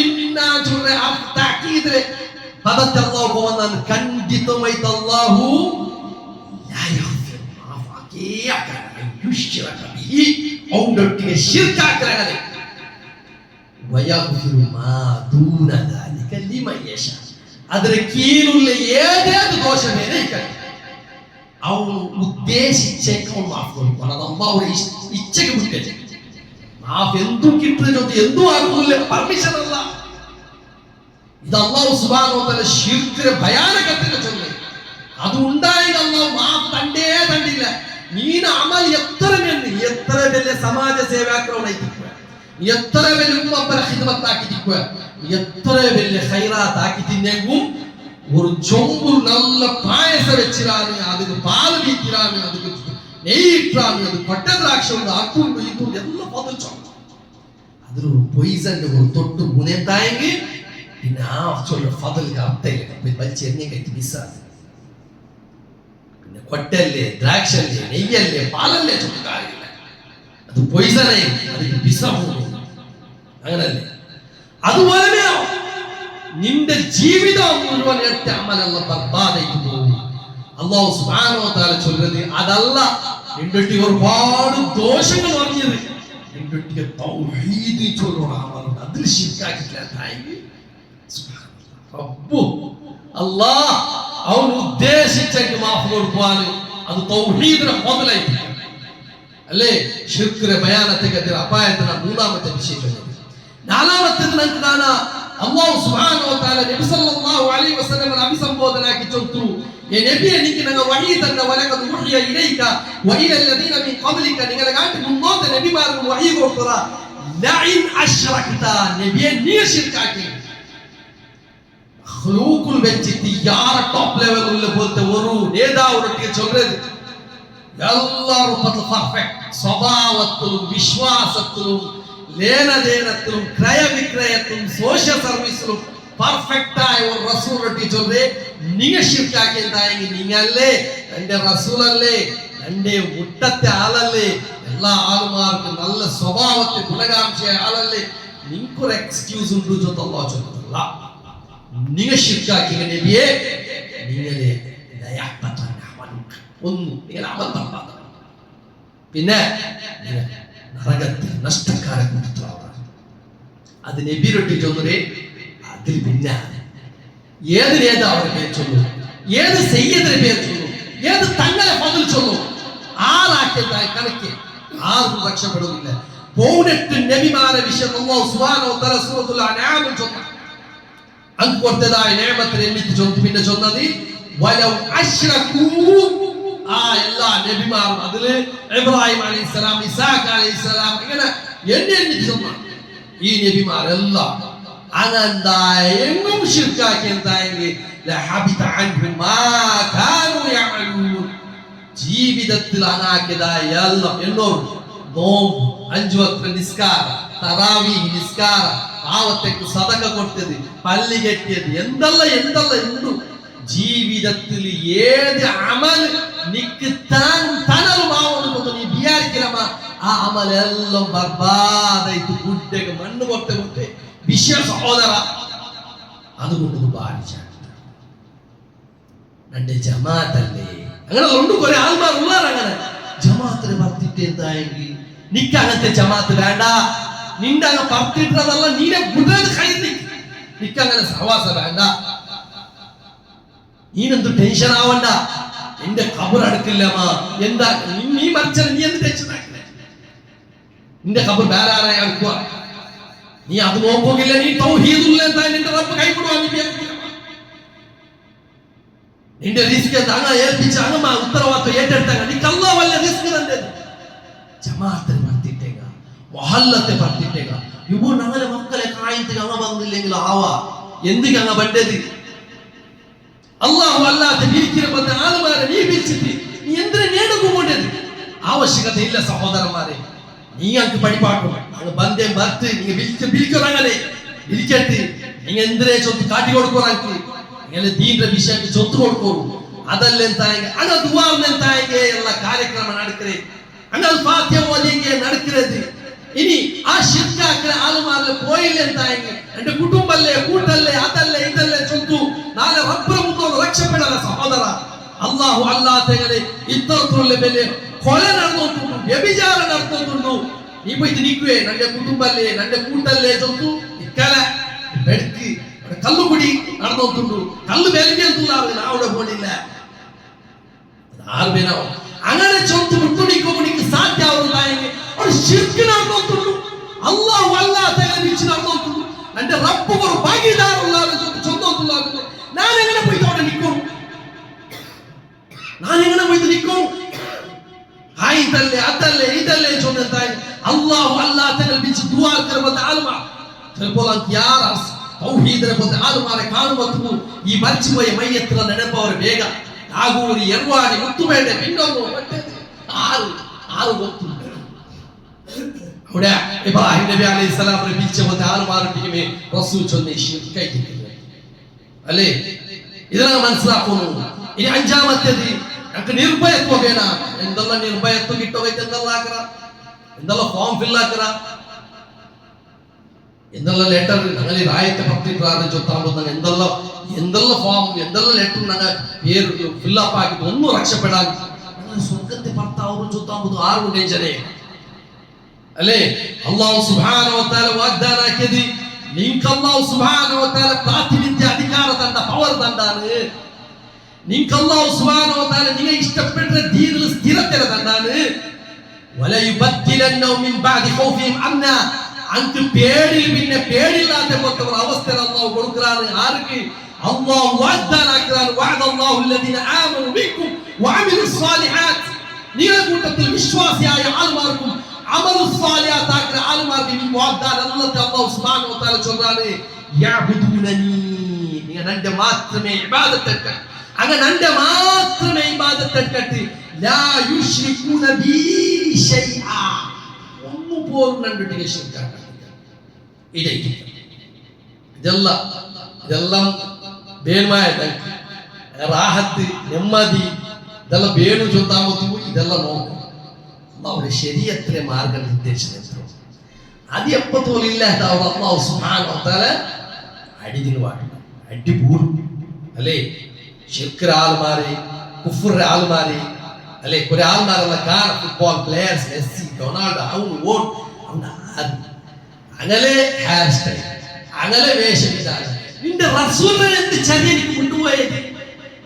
ഇന്നാ ചൊല്ല ആ തഅകീദ് പദത്തെ അല്ലാഹു വന്നാൻ ഖണ്ഡിതമായി അല്ലാഹു ലാ യഗ്ഫിറു മാഫാകിയക അൻ യുശ്റക ബിഹി ഔണ്ടൊട്ടിಗೆ ശിർക്കാക്കലാണ് വയഗ്ഫിറു മാ ദൂന ദാലിക ലിമൻ യശാ ಅದರ ಕೀಳುള്ള ഏതേത് ദോഷമേനെ അവൻ ഉദ്ദേശിച്ചേക്കും മാഫ് കൊടുക്കണം. അത് അല്ലാഹു ഇച്ഛക്ക് വിട്ടേ മാഫ് എന്തും കിട്ടുന്നത് എന്തും ആകുന്നില്ല പെർമിഷൻ അല്ല. ഇത് അല്ലാഹു സുബ്ഹാനഹു വ തആല ശിർക്കിനെ ഭയാനകത്തിന് ചൊല്ലി അത് ഉണ്ടായി അല്ലാഹു മാഫ് തണ്ടില്ല. നീന അമൽ എത്ര വലിയ സമാജ സേവാക്രമണായിരിക്കുക, എത്ര വലിയ ഉമ്മപ്പര ഖിദ്മത്താക്കിയിരിക്കുക, എത്ര വലിയ ഖൈറാത്ത് ആക്കി തിന്നെങ്കും ഒരു ചൊമ്പു നല്ല പായസം വെച്ചിരാണ്, അതിന് പാല് വീട്ടിരാണ്, അതിന് നെയ്യിട്ടാണ്, അത് പട്ടദ്രാക്ഷ അക്കുണ്ട് ഇതും എല്ലാം പതിച്ചു. അതിലൊരു പൊയ്സന്റെ ഒരു തൊട്ട് ഗുണത്തായെങ്കിൽ പിന്നെ ആ ഫതൽക്ക് അർത്ഥമില്ല. വലിച്ചെറിഞ്ഞ കഴിച്ച് മിസ്സാണ്. പിന്നെ കൊട്ടല്ലേ, ദ്രാക്ഷല്ലേ, നെയ്യല്ലേ, പാലല്ലേ ചൊല്ലും കാര്യമില്ല. അത് പൊയ്സനായി അതിന് വിസവും അങ്ങനല്ലേ. അതുപോലെ നിന്റെ ജീവിതം മുഴുവൻ അമലല്ല ബർബാദായിട്ട് പോകും. അല്ലാഹു സുബ്ഹാനഹു വ തആല ചൊല്ലുന്നത് അതല്ല. നിന്റെ ഒരുപാട് ദോഷങ്ങൾ അറിഞ്ഞത് നിന്റെ തൗഹീദ് ചൊല്ലുന്ന അമലുണ്ട്, അതിൽ ശിർക്കാക്കില്ല. അല്ലാഹ് അവൻ ഉദ്ദേശിച്ചെങ്കിൽ മാഫ് കൊടുക്കാൻ അത് തൗഹീദിനെ മുതലായിട്ട് അല്ലേ. ശിർക്കിനെ ബയാനത്തെ അപായത്തിന് മൂന്നാമത്തെ വിഷയം. നാലാമത്തേത് നമുക്ക് കാണാം അല്ലാഹു സുബ്ഹാനഹു വ തആല നബി സല്ലല്ലാഹു അലൈഹി വസല്ലം അഭിസംബോധനാക്കി ചൊല്ലുന്നു ഏ നബിയെ എനിക്ക് ഞങ്ങൾ വഹി തന്ന വലഖദ് ഉഹിയ ഇലൈക വ ഇലല്ലദീന മിൻ ഖബ്ലിക നിങ്ങളെ കാട്ടി മുന്നോട്ട് നബിമാർക്ക് വഹി കൊടുത്തതാ ലഇൻ അശ്റക്ത നബിയെ നീ ശിർക്കാക്കി മഖ്ലൂഖുൽ വെച്ചിട്ട് യാര ടോപ്പ് ലെവലിൽ പോലത്തെ ഒരു നേതാവൊക്കെ ചൊല്ലുന്നത് എല്ലാവരും പെർഫെക്റ്റ് സ്വഭാവത്തിലും വിശ്വാസത്തിലും ലേനദേനത്തിലും ക്രയവിക്രയത്തിലും സോഷ്യൽ സർവീസിലും പെർഫെക്റ്റ് ആയ ഒരു റസൂലിനെ ചൊല്ലേ നിങ്ങൾ ശിർക്കാക്കി എന്തായെങ്കിൽ നിങ്ങളല്ലേ എന്റെ റസൂലല്ലേ എന്റെ മുട്ടത്തെ ആളല്ലേ എല്ലാ ആളുമാർക്കും നല്ല സ്വഭാവത്തെ ഗുണകാംക്ഷയായ ആളല്ലേ നിങ്ങൾക്കൊരു എക്സ്ക്യൂസ് ഉണ്ട് ചൊല്ലല്ലോ ചൊല്ലല്ല നിങ്ങൾ ശിർക്കാക്കി നബിയെ നിങ്ങളെ ഒന്നും നിങ്ങൾ അബദ്ധം പിന്നെ നരകത്തിൽ നഷ്ടക്കാരെ കൂട്ടത്തിലാണ് അത് നബിരൊട്ടി ചൊല്ലുന്നേ അതിൽ പിന്നെ ഏത് നേതാവിന്റെ പേര് ചൊല്ലും ഏത് സയ്യിദിന്റെ പേര് ചൊല്ലും ഏത് തങ്ങളെ പതിൽ ചൊല്ലും ആറാക്കിയതായ കണക്ക് ആർക്കും രക്ഷപ്പെടുന്നില്ല 18 നബിമാരെ വിഷയം അല്ലാഹു സുബ്ഹാനഹു വ തആല സൂറത്തുൽ അൻആമിൽ ചൊന്നു അങ്ക് കൊടുത്തതായ നിഅമത്തിനെ എന്നിട്ട് ചൊന്നു പിന്നെ ചൊന്നത് വലൗ അശ്റകൂ ആ എല്ലാ നബിമാരും അതില് ഇബ്രാഹിം അലൈഹിസ്സലാം ഇസാഖ് അലൈഹിസ്സലാം ഇങ്ങനെ എന്നിട്ട് ചൊന്നു ഈ നബിമാരെല്ലാം അനന്തായ എങ്ങും ശിർക്കാക്കി എന്തായെങ്കിൽ ലഹബിത അൻഹും മാ കാനൂ യഅമലൂൻ ജീവിതത്തിൽ അനാക്കിയതായ എല്ലാം എന്നോട് നോമ്പ് 5 വക്ത നിസ്കാരം തറാവീഹ് നിസ്കാരം പാവത്തേക്ക് സദഖ കൊടുത്തത് പള്ളി കെട്ടിയത് എന്തെല്ലാം ജീവിതത്തിൽ ഏത് അമൽ നിക്ക് തനറുമാവുന്നു നീ വിചാരിക്കലമ ആ അമലെല്ലാം ബർബാദായിട്ട് കുട്ടിയൊക്കെ മണ്ണ് പൊട്ടെ വിഷയ സഹോദര അതുകൊണ്ട് ബാധിച്ചാണ് എന്റെ ജമാഅത്തല്ലേ അങ്ങനെ ഉണ്ട് കുറെ ആൾമാർ ഉള്ളാർ അങ്ങനെ ജമാഅത്തിനെ പറത്തിട്ട് എന്തായെങ്കിൽ നിക്ക് അങ്ങനത്തെ ജമാഅത്ത് വേണ്ട നിന്റെ അങ്ങ് പറത്തിട്ടതല്ല നീനെ നിക്ക് അങ്ങനെ സഹവാസ വേണ്ട നീനെന്ത് ടെൻഷൻ ആവണ്ട എന്റെ ഖബർ അടുക്കില്ലമാ എന്താ നീ മരിച്ചാൽ നീ എന്ത് ടെൻഷൻ ആക്കില്ലേ നിന്റെ ഖബർ വേറെ ആരായി അടുക്കുക നീ അത് നോക്കുകയില്ല നീ തൗഹീദുള്ള നിന്റെ റബ്ബ് കൈവിടുവാ നിന്റെ റിസ്ക് അങ്ങ് ഏൽപ്പിച്ച അങ്ങ് ഉത്തരവാദിത്വം ഏറ്റെടുത്താൽ നിനക്ക് അല്ലാഹു വല്ല റിസ്ക് തന്റെ ജമാഅത്തെ പറത്തിട്ടേക വഹല്ലത്തെ പറത്തിട്ടേക ഇവ ഞങ്ങളെ മക്കളെ കായത്ത് അങ്ങ് വന്നില്ലെങ്കിൽ ആവാ എന്തിക്ക് അങ്ങ് പണ്ടത് അല്ലാഹു അല്ലാതെ വിരിക്കുന്ന ആളുമാരെ നീ വിരിച്ചിട്ട് നീ എന്തിനെ നേടുകൊണ്ടത് ആവശ്യകത ഇല്ല സഹോദരന്മാരെ നീ അങ്ങ് പഠിപ്പാക്കും അങ്ങ് ബന്ധം ഭർത്ത് നീ വിളിക്കുന്നങ്ങനെ വിളിക്കട്ട് നീ എന്തിനെ ചൊത്ത് കാട്ടി കൊടുക്കുവാൻ നിങ്ങൾ ദീന്റെ വിഷയം ചൊത്തു കൊടുക്കൂ അതല്ല എന്തായെങ്കിൽ അങ്ങ് ദുആ എന്തായെങ്കിൽ ಎಲ್ಲ ಕಾರ್ಯಕ್ರಮ നടക്കരെ അങ്ങ് ഫാത്തിഹ ഓതിയെങ്കിൽ നടക്കരുത് ഇനി ആ ശിർക്കാക്കിയ ആളുമാരിൽ പോയില്ല എന്തായെങ്കിൽ എന്റെ കുടുംബല്ലേ കൂട്ടല്ലേ അതല്ലേ ഇതല്ലേ ചൊത്തു നാളെ റബ്ബിനെ മുന്നോട്ട് രക്ഷപ്പെടാൻ സഹോദര അല്ലാഹു അല്ലാതെ ഇത്തരത്തിലുള്ള വലിയ കൊല നടന്നുകൊണ്ടുണ്ടു വ്യഭിചാരം നടത്തുന്നുണ്ടു നീ പോയിട്ട് നിൽക്കുവേ എന്റെ കുടുംബല്ലേ എന്റെ കൂട്ടല്ലേ ചൊത്തു ഇക്കല ಬೆಳಕಿ ಕಲ್ಲು ಗುಡಿ ನಡೆದೋಗ್ತುಂಡು ಕಲ್ಲು ಬೆಳಗ್ಗೆ ಅಂತಲ್ಲ അവിടെ പോണില്ല ആർബേ ನಾವು അങ്ങനെ ചൊത്ത് വിട്ടുണിക്ക് സാധ്യമാവുന്നതായെങ്കിൽ ഒരു ശിർക്ക് നടന്നോത്തുള്ളൂ അല്ലാഹു അല്ലാതെ വിളിച്ച് നടന്നോത്തുള്ളൂ എന്റെ റബ്ബ് ഒരു ഭാഗീദാറുള്ളാതെ ചൊന്നോത്തുള്ളാകുന്നു ഞാൻ എങ്ങനെ പോയിട്ട് അവിടെ നിൽക്കും ആയിതല്ലേ അതല്ലേ ഇതല്ലേ ചൊന്നെന്തായി അല്ലാഹു അല്ലാതെ വിളിച്ച് ദുആ കർബത ആൽമ ചിലപ്പോൾ യാർ തൗഹീദിനെ പോലെ ആളുമാരെ കാണുമ്പോൾ ഈ മരിച്ചുപോയ മയ്യത്തിനെ ನೆನಪವರು ಬೇಗ ആകൂരി എർവാടി മുത്തുവേണ്ട പിന്നൊന്നു ആറ് ಗೊತ್ತು അവിടെ ഇബ്രാഹിം നബി അലൈഹി സ്വലാം വിളിച്ചപ്പോൾ ആളുമാരുടെ റസൂൽ ചൊന്ന ശിർക്കായിട്ടില്ല അല്ലേ ഇതിനെ മനസ്സിലാക്കുന്നു ഇനി അഞ്ചാമത്തേത് ഞങ്ങൾക്ക് നിർഭയത്വം വേണം എന്തെല്ലാം നിർഭയത്വം കിട്ടുക എന്തെല്ലാം ഫോം ഫില്ലാക്കറ എന്തെല്ലാം ലെറ്റർ ഞങ്ങൾ രായത്തെ പത്തിട്ടാറ് ചൊത്താകുമ്പോൾ എന്തെല്ലാം ഫോം എന്തെല്ലാം ലെറ്റർ ഞങ്ങൾ പേര് ഫില്ലപ്പ് ആക്കിയിട്ട് ഒന്നും രക്ഷപ്പെടാൻ സ്വർഗത്തെ ഭർത്താവും ചൊത്താകുമ്പോൾ ആർക്കും ടെൻഷനേ അല്ലേ അല്ലാഹു സുബ്ഹാനഹു വ തആല വാഗ്ദാനാക്കിയത് നിങ്ങൾക്ക് അല്ലാഹു സുബ്ഹാനഹു വ തആല പ്രാതിനിധ്യ അധികാരം തന്ന പവർ തന്നാണ് നിങ്ങൾക്ക് അല്ലാഹു സുബ്ഹാനഹു വ തആല നിങ്ങൾ ഇഷ്ടപ്പെട്ട ദീനിൽ സ്ഥിരത തന്നാണ് വല യുബദ്ദിലന്നഹു മിൻ ബഅദി ഖൗഫിഹിം അംന അങ്ക് പേടിൽ പിന്നെ പേടില്ലാത്ത പോലത്തെ ഒരു അവസ്ഥ അല്ലാഹു കൊടുക്കറാണ്. ആർക്ക്? അല്ലാഹു വാഗ്ദാനാക്കുകയാണ്. വഅദല്ലാഹു അല്ലദീന ആമനു ബിക്കും വഅമിലുസ് സാലിഹാത്ത്. നിങ്ങളുടെ കൂട്ടത്തിൽ വിശ്വാസിയായ ആൾമാർക്കും അമലുസ് സാലിഹാത്ത് ആക്കുന്ന ആൾമാർക്കും ഈ വാഗ്ദാനം അല്ലാഹു സുബ്ഹാനഹു വ തആല ചൊല്ലുകയാണ്. യഅബുദൂനനി, നിങ്ങൾ എന്റെ മാത്രമേ ഇബാദത്ത് എടുക്കുക. അങ്ങനെ എന്റെ മാത്രമേ ഇബാദത്ത് എടുക്കട്ടെ. ലാ യുശ്രികൂന ബി ശൈആ, ഒന്നുപോലും കണ്ടിട്ട് ശിർക്കാൻ ഇതെല്ലാം ಬೇನ್ಮಾಯ ರಾಹತ್ ನೆಮ್ಮದಿ ಇದೆಲ್ಲ ಬೇನು ಜೊತಾಮತ್ತು ಇದೆಲ್ಲ ನೋವು ಅವರ ಶರೀಯತ್ರೆ ಮಾರ್ಗ ನಿರ್ದೇಶನ അത് എപ്പോലില്ല അല്ലാഹു സുബ്ഹാനഹു വ തആല അടിദിന് വാട്ടി അടിപൂർ അല്ലേ ശിർക്ക് ആൾമാരെ കുഫർ ആൾമാരെ അല്ലേ കുറെ ആൾമാരല്ല കാർ ഫുട്ബോൾ പ്ലേയേഴ്സ് മെസ്സി റൊണാൾഡോ അങ്ങനെ ഹെയർ സ്റ്റൈൽ അങ്ങനെ വേഷവിധാനം നിന്റെ റസൂലിനെ എന്ത് ചര്യക്ക് കൊണ്ടുപോയത്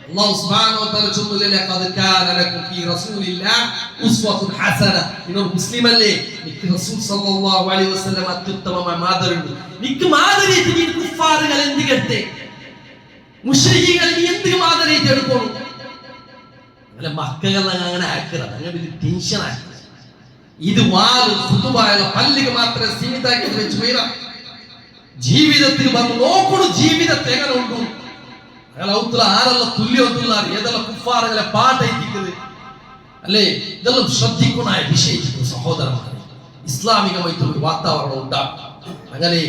അല്ലാഹു സുബ്ഹാനഹു വ തആല ചൊല്ലുന്നു ലഖദ് കാന ലക്കും ഫീ റസൂലില്ലാഹി ഉസ്വത്തുൻ ഹസന. നിങ്ങൾ മുസ്ലിമല്ലേ, നിക്ക് റസൂൽ സല്ലല്ലാഹു അലൈഹി വസല്ലം അത്യുത്തമമായ മാതൃകയുണ്ട്. നിക്ക് മാതൃകയായിട്ട് നീ കുഫാറുകൾ എന്ത് കേട്ടെ, മുശ്രിക്കീകൾ നീ എന്ത് മാതൃകയായിട്ട് എടുക്കണം? അങ്ങനെ മക്കളെ അങ്ങനെ ആക്കണം, അങ്ങനെ വലിയ ടെൻഷൻ ആക്കണം. ഇത് വാല് ഖുതുബായ പള്ളിക്ക് മാത്രമേ സീമിതാക്കി വെച്ച് പോയിരാ. ജീവിതത്തിൽ വന്ന് നോക്കണം ജീവിതത്തെ എങ്ങനെ ഉണ്ടു. ആരെല്ലാം തുല്യൊന്നുമില്ല, ഏതെല്ലാം കുഫാറുകളെ പാട്ടയത്തിക്കുന്നത് അല്ലേ, ഇതെല്ലാം ശ്രദ്ധിക്കണായ വിഷയിക്കുന്നു സഹോദരന്മാരെ. ഇസ്ലാമികമായിട്ടൊരു വാതാവരണം ഉണ്ടാകും. അങ്ങനെ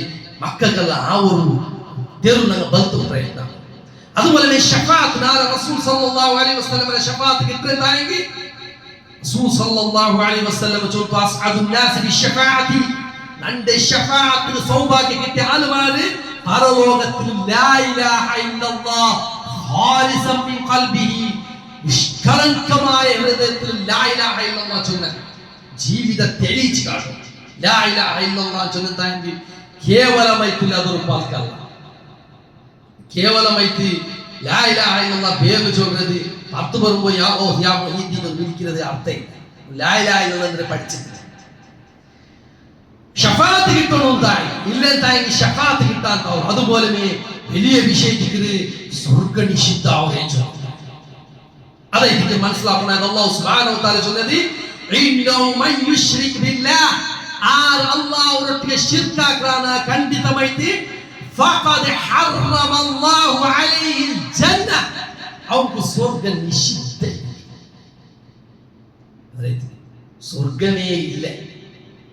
മക്കൾക്കെല്ലാം ആ ഒരു തെരുവ് ഞങ്ങൾ ബലത്ത് പ്രയത്നം. അതുപോലെ തന്നെ ഷഫാത്ത് നാളെ റസൂൽ സല്ലല്ലാഹു അലൈഹി വസല്ലമയുടെ ഷഫാത്ത് കിട്ടുന്നതായെങ്കിൽ റസൂൽ സല്ലല്ലാഹു അലൈഹി വസല്ലം ചൊല്ലുന്നു അസ്അദുൻ നാസ് ബിശ്ശഫാഅത്തി, നന്റെ ഷഫാഅത്തിന് സൗഭാഗ്യം കിട്ടിയ ആളുമാര് പരലോകത്തിൽ ലാ ഇലാഹ ഇല്ലല്ലാഹ് ഖാലിസൻ മിൻ ഖൽബിഹി, നിഷ്കളങ്കമായ ഹൃദയത്തിൽ ലാ ഇലാഹ ഇല്ലല്ലാഹ് ചൊല്ലുന്ന ജീവിതത്തെ തെളിയിച്ചു കാട്ടും. ലാ ഇലാഹ ഇല്ലല്ലാഹ് ചൊല്ലുന്നതായെങ്കിൽ കേവലമായിട്ടില്ല, അതൊരു പാൽക്കല്ല. കേവലമായിട്ട് ലാ ഇലാഹ ഇല്ലല്ലാഹ് പേര് ചൊല്ലുന്നത് പത്ത് പറയുമ്പോൾ യാ മുഹീദ്ദീൻ വിളിക്കുന്നത് അർത്ഥമില്ല. ലാ ഇലാഹ ഇല്ലല്ലാഹ് പഠിച്ചിട്ടില്ല. ഷഫാത്ത് കിട്ടണമെന്നായി ഇല്ലെന്തായി ഷഫാത്ത് കിട്ടാൻ അതുപോലെ വലിയ വിഷയത്തിക്ക് സ്വർഗ്ഗ നിഷിദ്ധാവുകയും ചെയ്യും. അതായത് മനസ്സിലാക്കുന്നത് അല്ലാഹു സുബ്ഹാനഹു വ തആല ചൊല്ലുന്നത് ഇന്നഹു മൻ യുശ്രിക് ബില്ലാഹ്, ആർ അല്ലാഹുവോട് ശിർക്കാക്കാണ് ഖണ്ഡിതമായിട്ട് ഫഖദ് ഹറമല്ലാഹു അലൈഹിൽ ജന്ന, അവർക്ക് സ്വർഗ്ഗ നിഷിദ്ധ. അതായത് സ്വർഗ്ഗമേ ഇല്ല,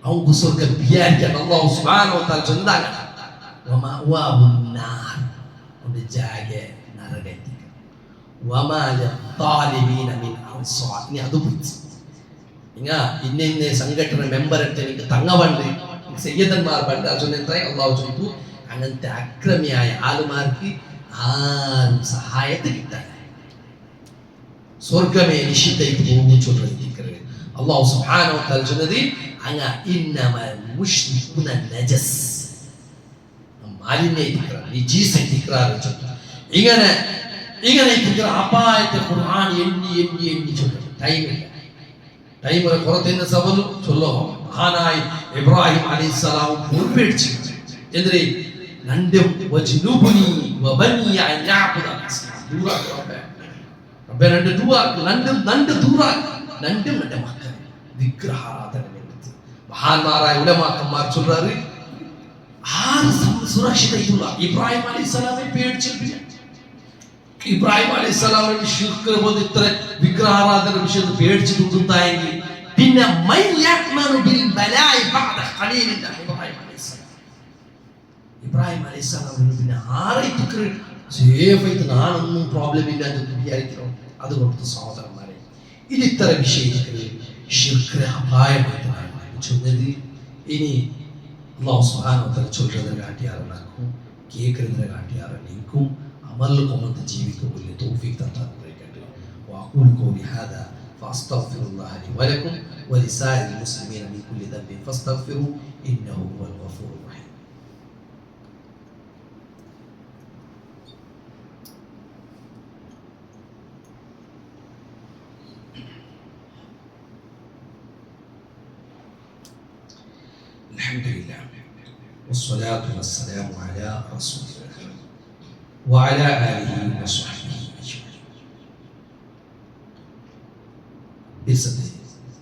അവർക്ക് സ്വർഗ്ഗം വിചാരിക്കാൻ അല്ലാഹു സുബ്ഹാനഹു വ തആല ചൊല്ലുന്നതാണ് വമഅവാഹുൻ നാർ, അവരുടെ ജാഗ നരകത്തിൽ. വമാ ലിത്താലിബീന മിൻ അൻസാർ, ഇനി അത് പിടിച്ച് ഇന്ന സംഘടന മെമ്പറിട്ട് എനിക്ക് തങ്ങവണ്ട് സയ്യിദന്മാർ പണ്ട് ചൊല്ലുന്നതായി അല്ലാഹു ചൊല്ലുന്നു. അങ്ങനത്തെ അക്രമിയായ ആളുമാർക്ക് ആരും സഹായത്തെ കിട്ടാൻ സ്വർഗമേ നിഷിദ്ധയിട്ട് പോകും ചൊല്ലുന്നത് അല്ലാഹു സുബ്ഹാനഹു വ തആല ചൊല്ലുന്നത് അങ്ങ ഇന്നമൽ മുശ്രികൂന നജസ്, ഇങ്ങനെ അപായത്തെ ഖുർആൻ എണ്ണി ചൊല്ലും. ടൈമില്ല, ടൈമിലെ പുറത്തുനിന്ന് സബൽ ചൊല്ലോ. മഹാനായി ഇബ്രാഹിം അലൈഹിസ്സലാം പൊറുപേടിച്ചു എന്തിനെ രണ്ടും വജ്നുബുനി വബനിയ അൻ യഅബുദ റബ്ബേ രണ്ട് ദുആക്ക് രണ്ട് ദൂറാക്ക് രണ്ടും എൻ്റെ മക്കൾ വിഗ്രഹാരാധന. മഹാന്മാരായ ഉലമാക്കന്മാർ ചൊല്ലുறாரு ആര് സുരക്ഷിതയില്ല. ഇബ്രാഹിം അലൈഹിസ്സലാമെ പേടിച്ചിട്ടില്ല. ഇബ്രാഹിം അലൈഹിസ്സലാമിന്റെ ശിർക്ക് പോലെ ഇത്ര വിഗ്രഹാരാധന വിഷയത്തിൽ പേടിച്ചിട്ടുണ്ടായെങ്കിൽ പിന്നെ ഇബ്രാഹിം അലൈഹിസ്സലാമിന് പിന്നെ ആരായിട്ട് സേഫായിട്ട് നാനൊന്നും പ്രോബ്ലം ഇല്ല എന്ന് വിചാരിക്കണം. അതുകൊണ്ട് സഹോദരന്മാരെ ഇത് ഇത്ര വിഷയത്തിൽ ശിർക്ക് അപായമായിട്ട് ചൊന്നത്. ഇനി അല്ലാഹു സുബ്ഹാനഹു വ തആല ചൊല്ലുന്നതിനെ കാട്ടിയാറുണ്ടാക്കും, കേൾക്കുന്നതിനെ കാട്ടിയാറുണ്ടാക്കും, അമൽ കൊമത്ത് ജീവിക്കും വലിയ തൗഫീഖ് തട്ടാറുണ്ടായിക്കട്ടെ. വഅഖൂലു ഖൗലി ഹാദാ ഫഅസ്തഗ്ഫിറുല്ലാഹ ലി വലക്കും വലിസാഇരിൽ മുസ്ലിമീന മിൻ കുല്ലി ദംബിൻ ഫസ്തഗ്ഫിറൂ ഇന്നഹു ഹുവൽ ഗഫൂറുർ റഹീം. الحمد لله والصلاة والسلام على رسول الله وعلى آله وصحبه أجمعين. بسم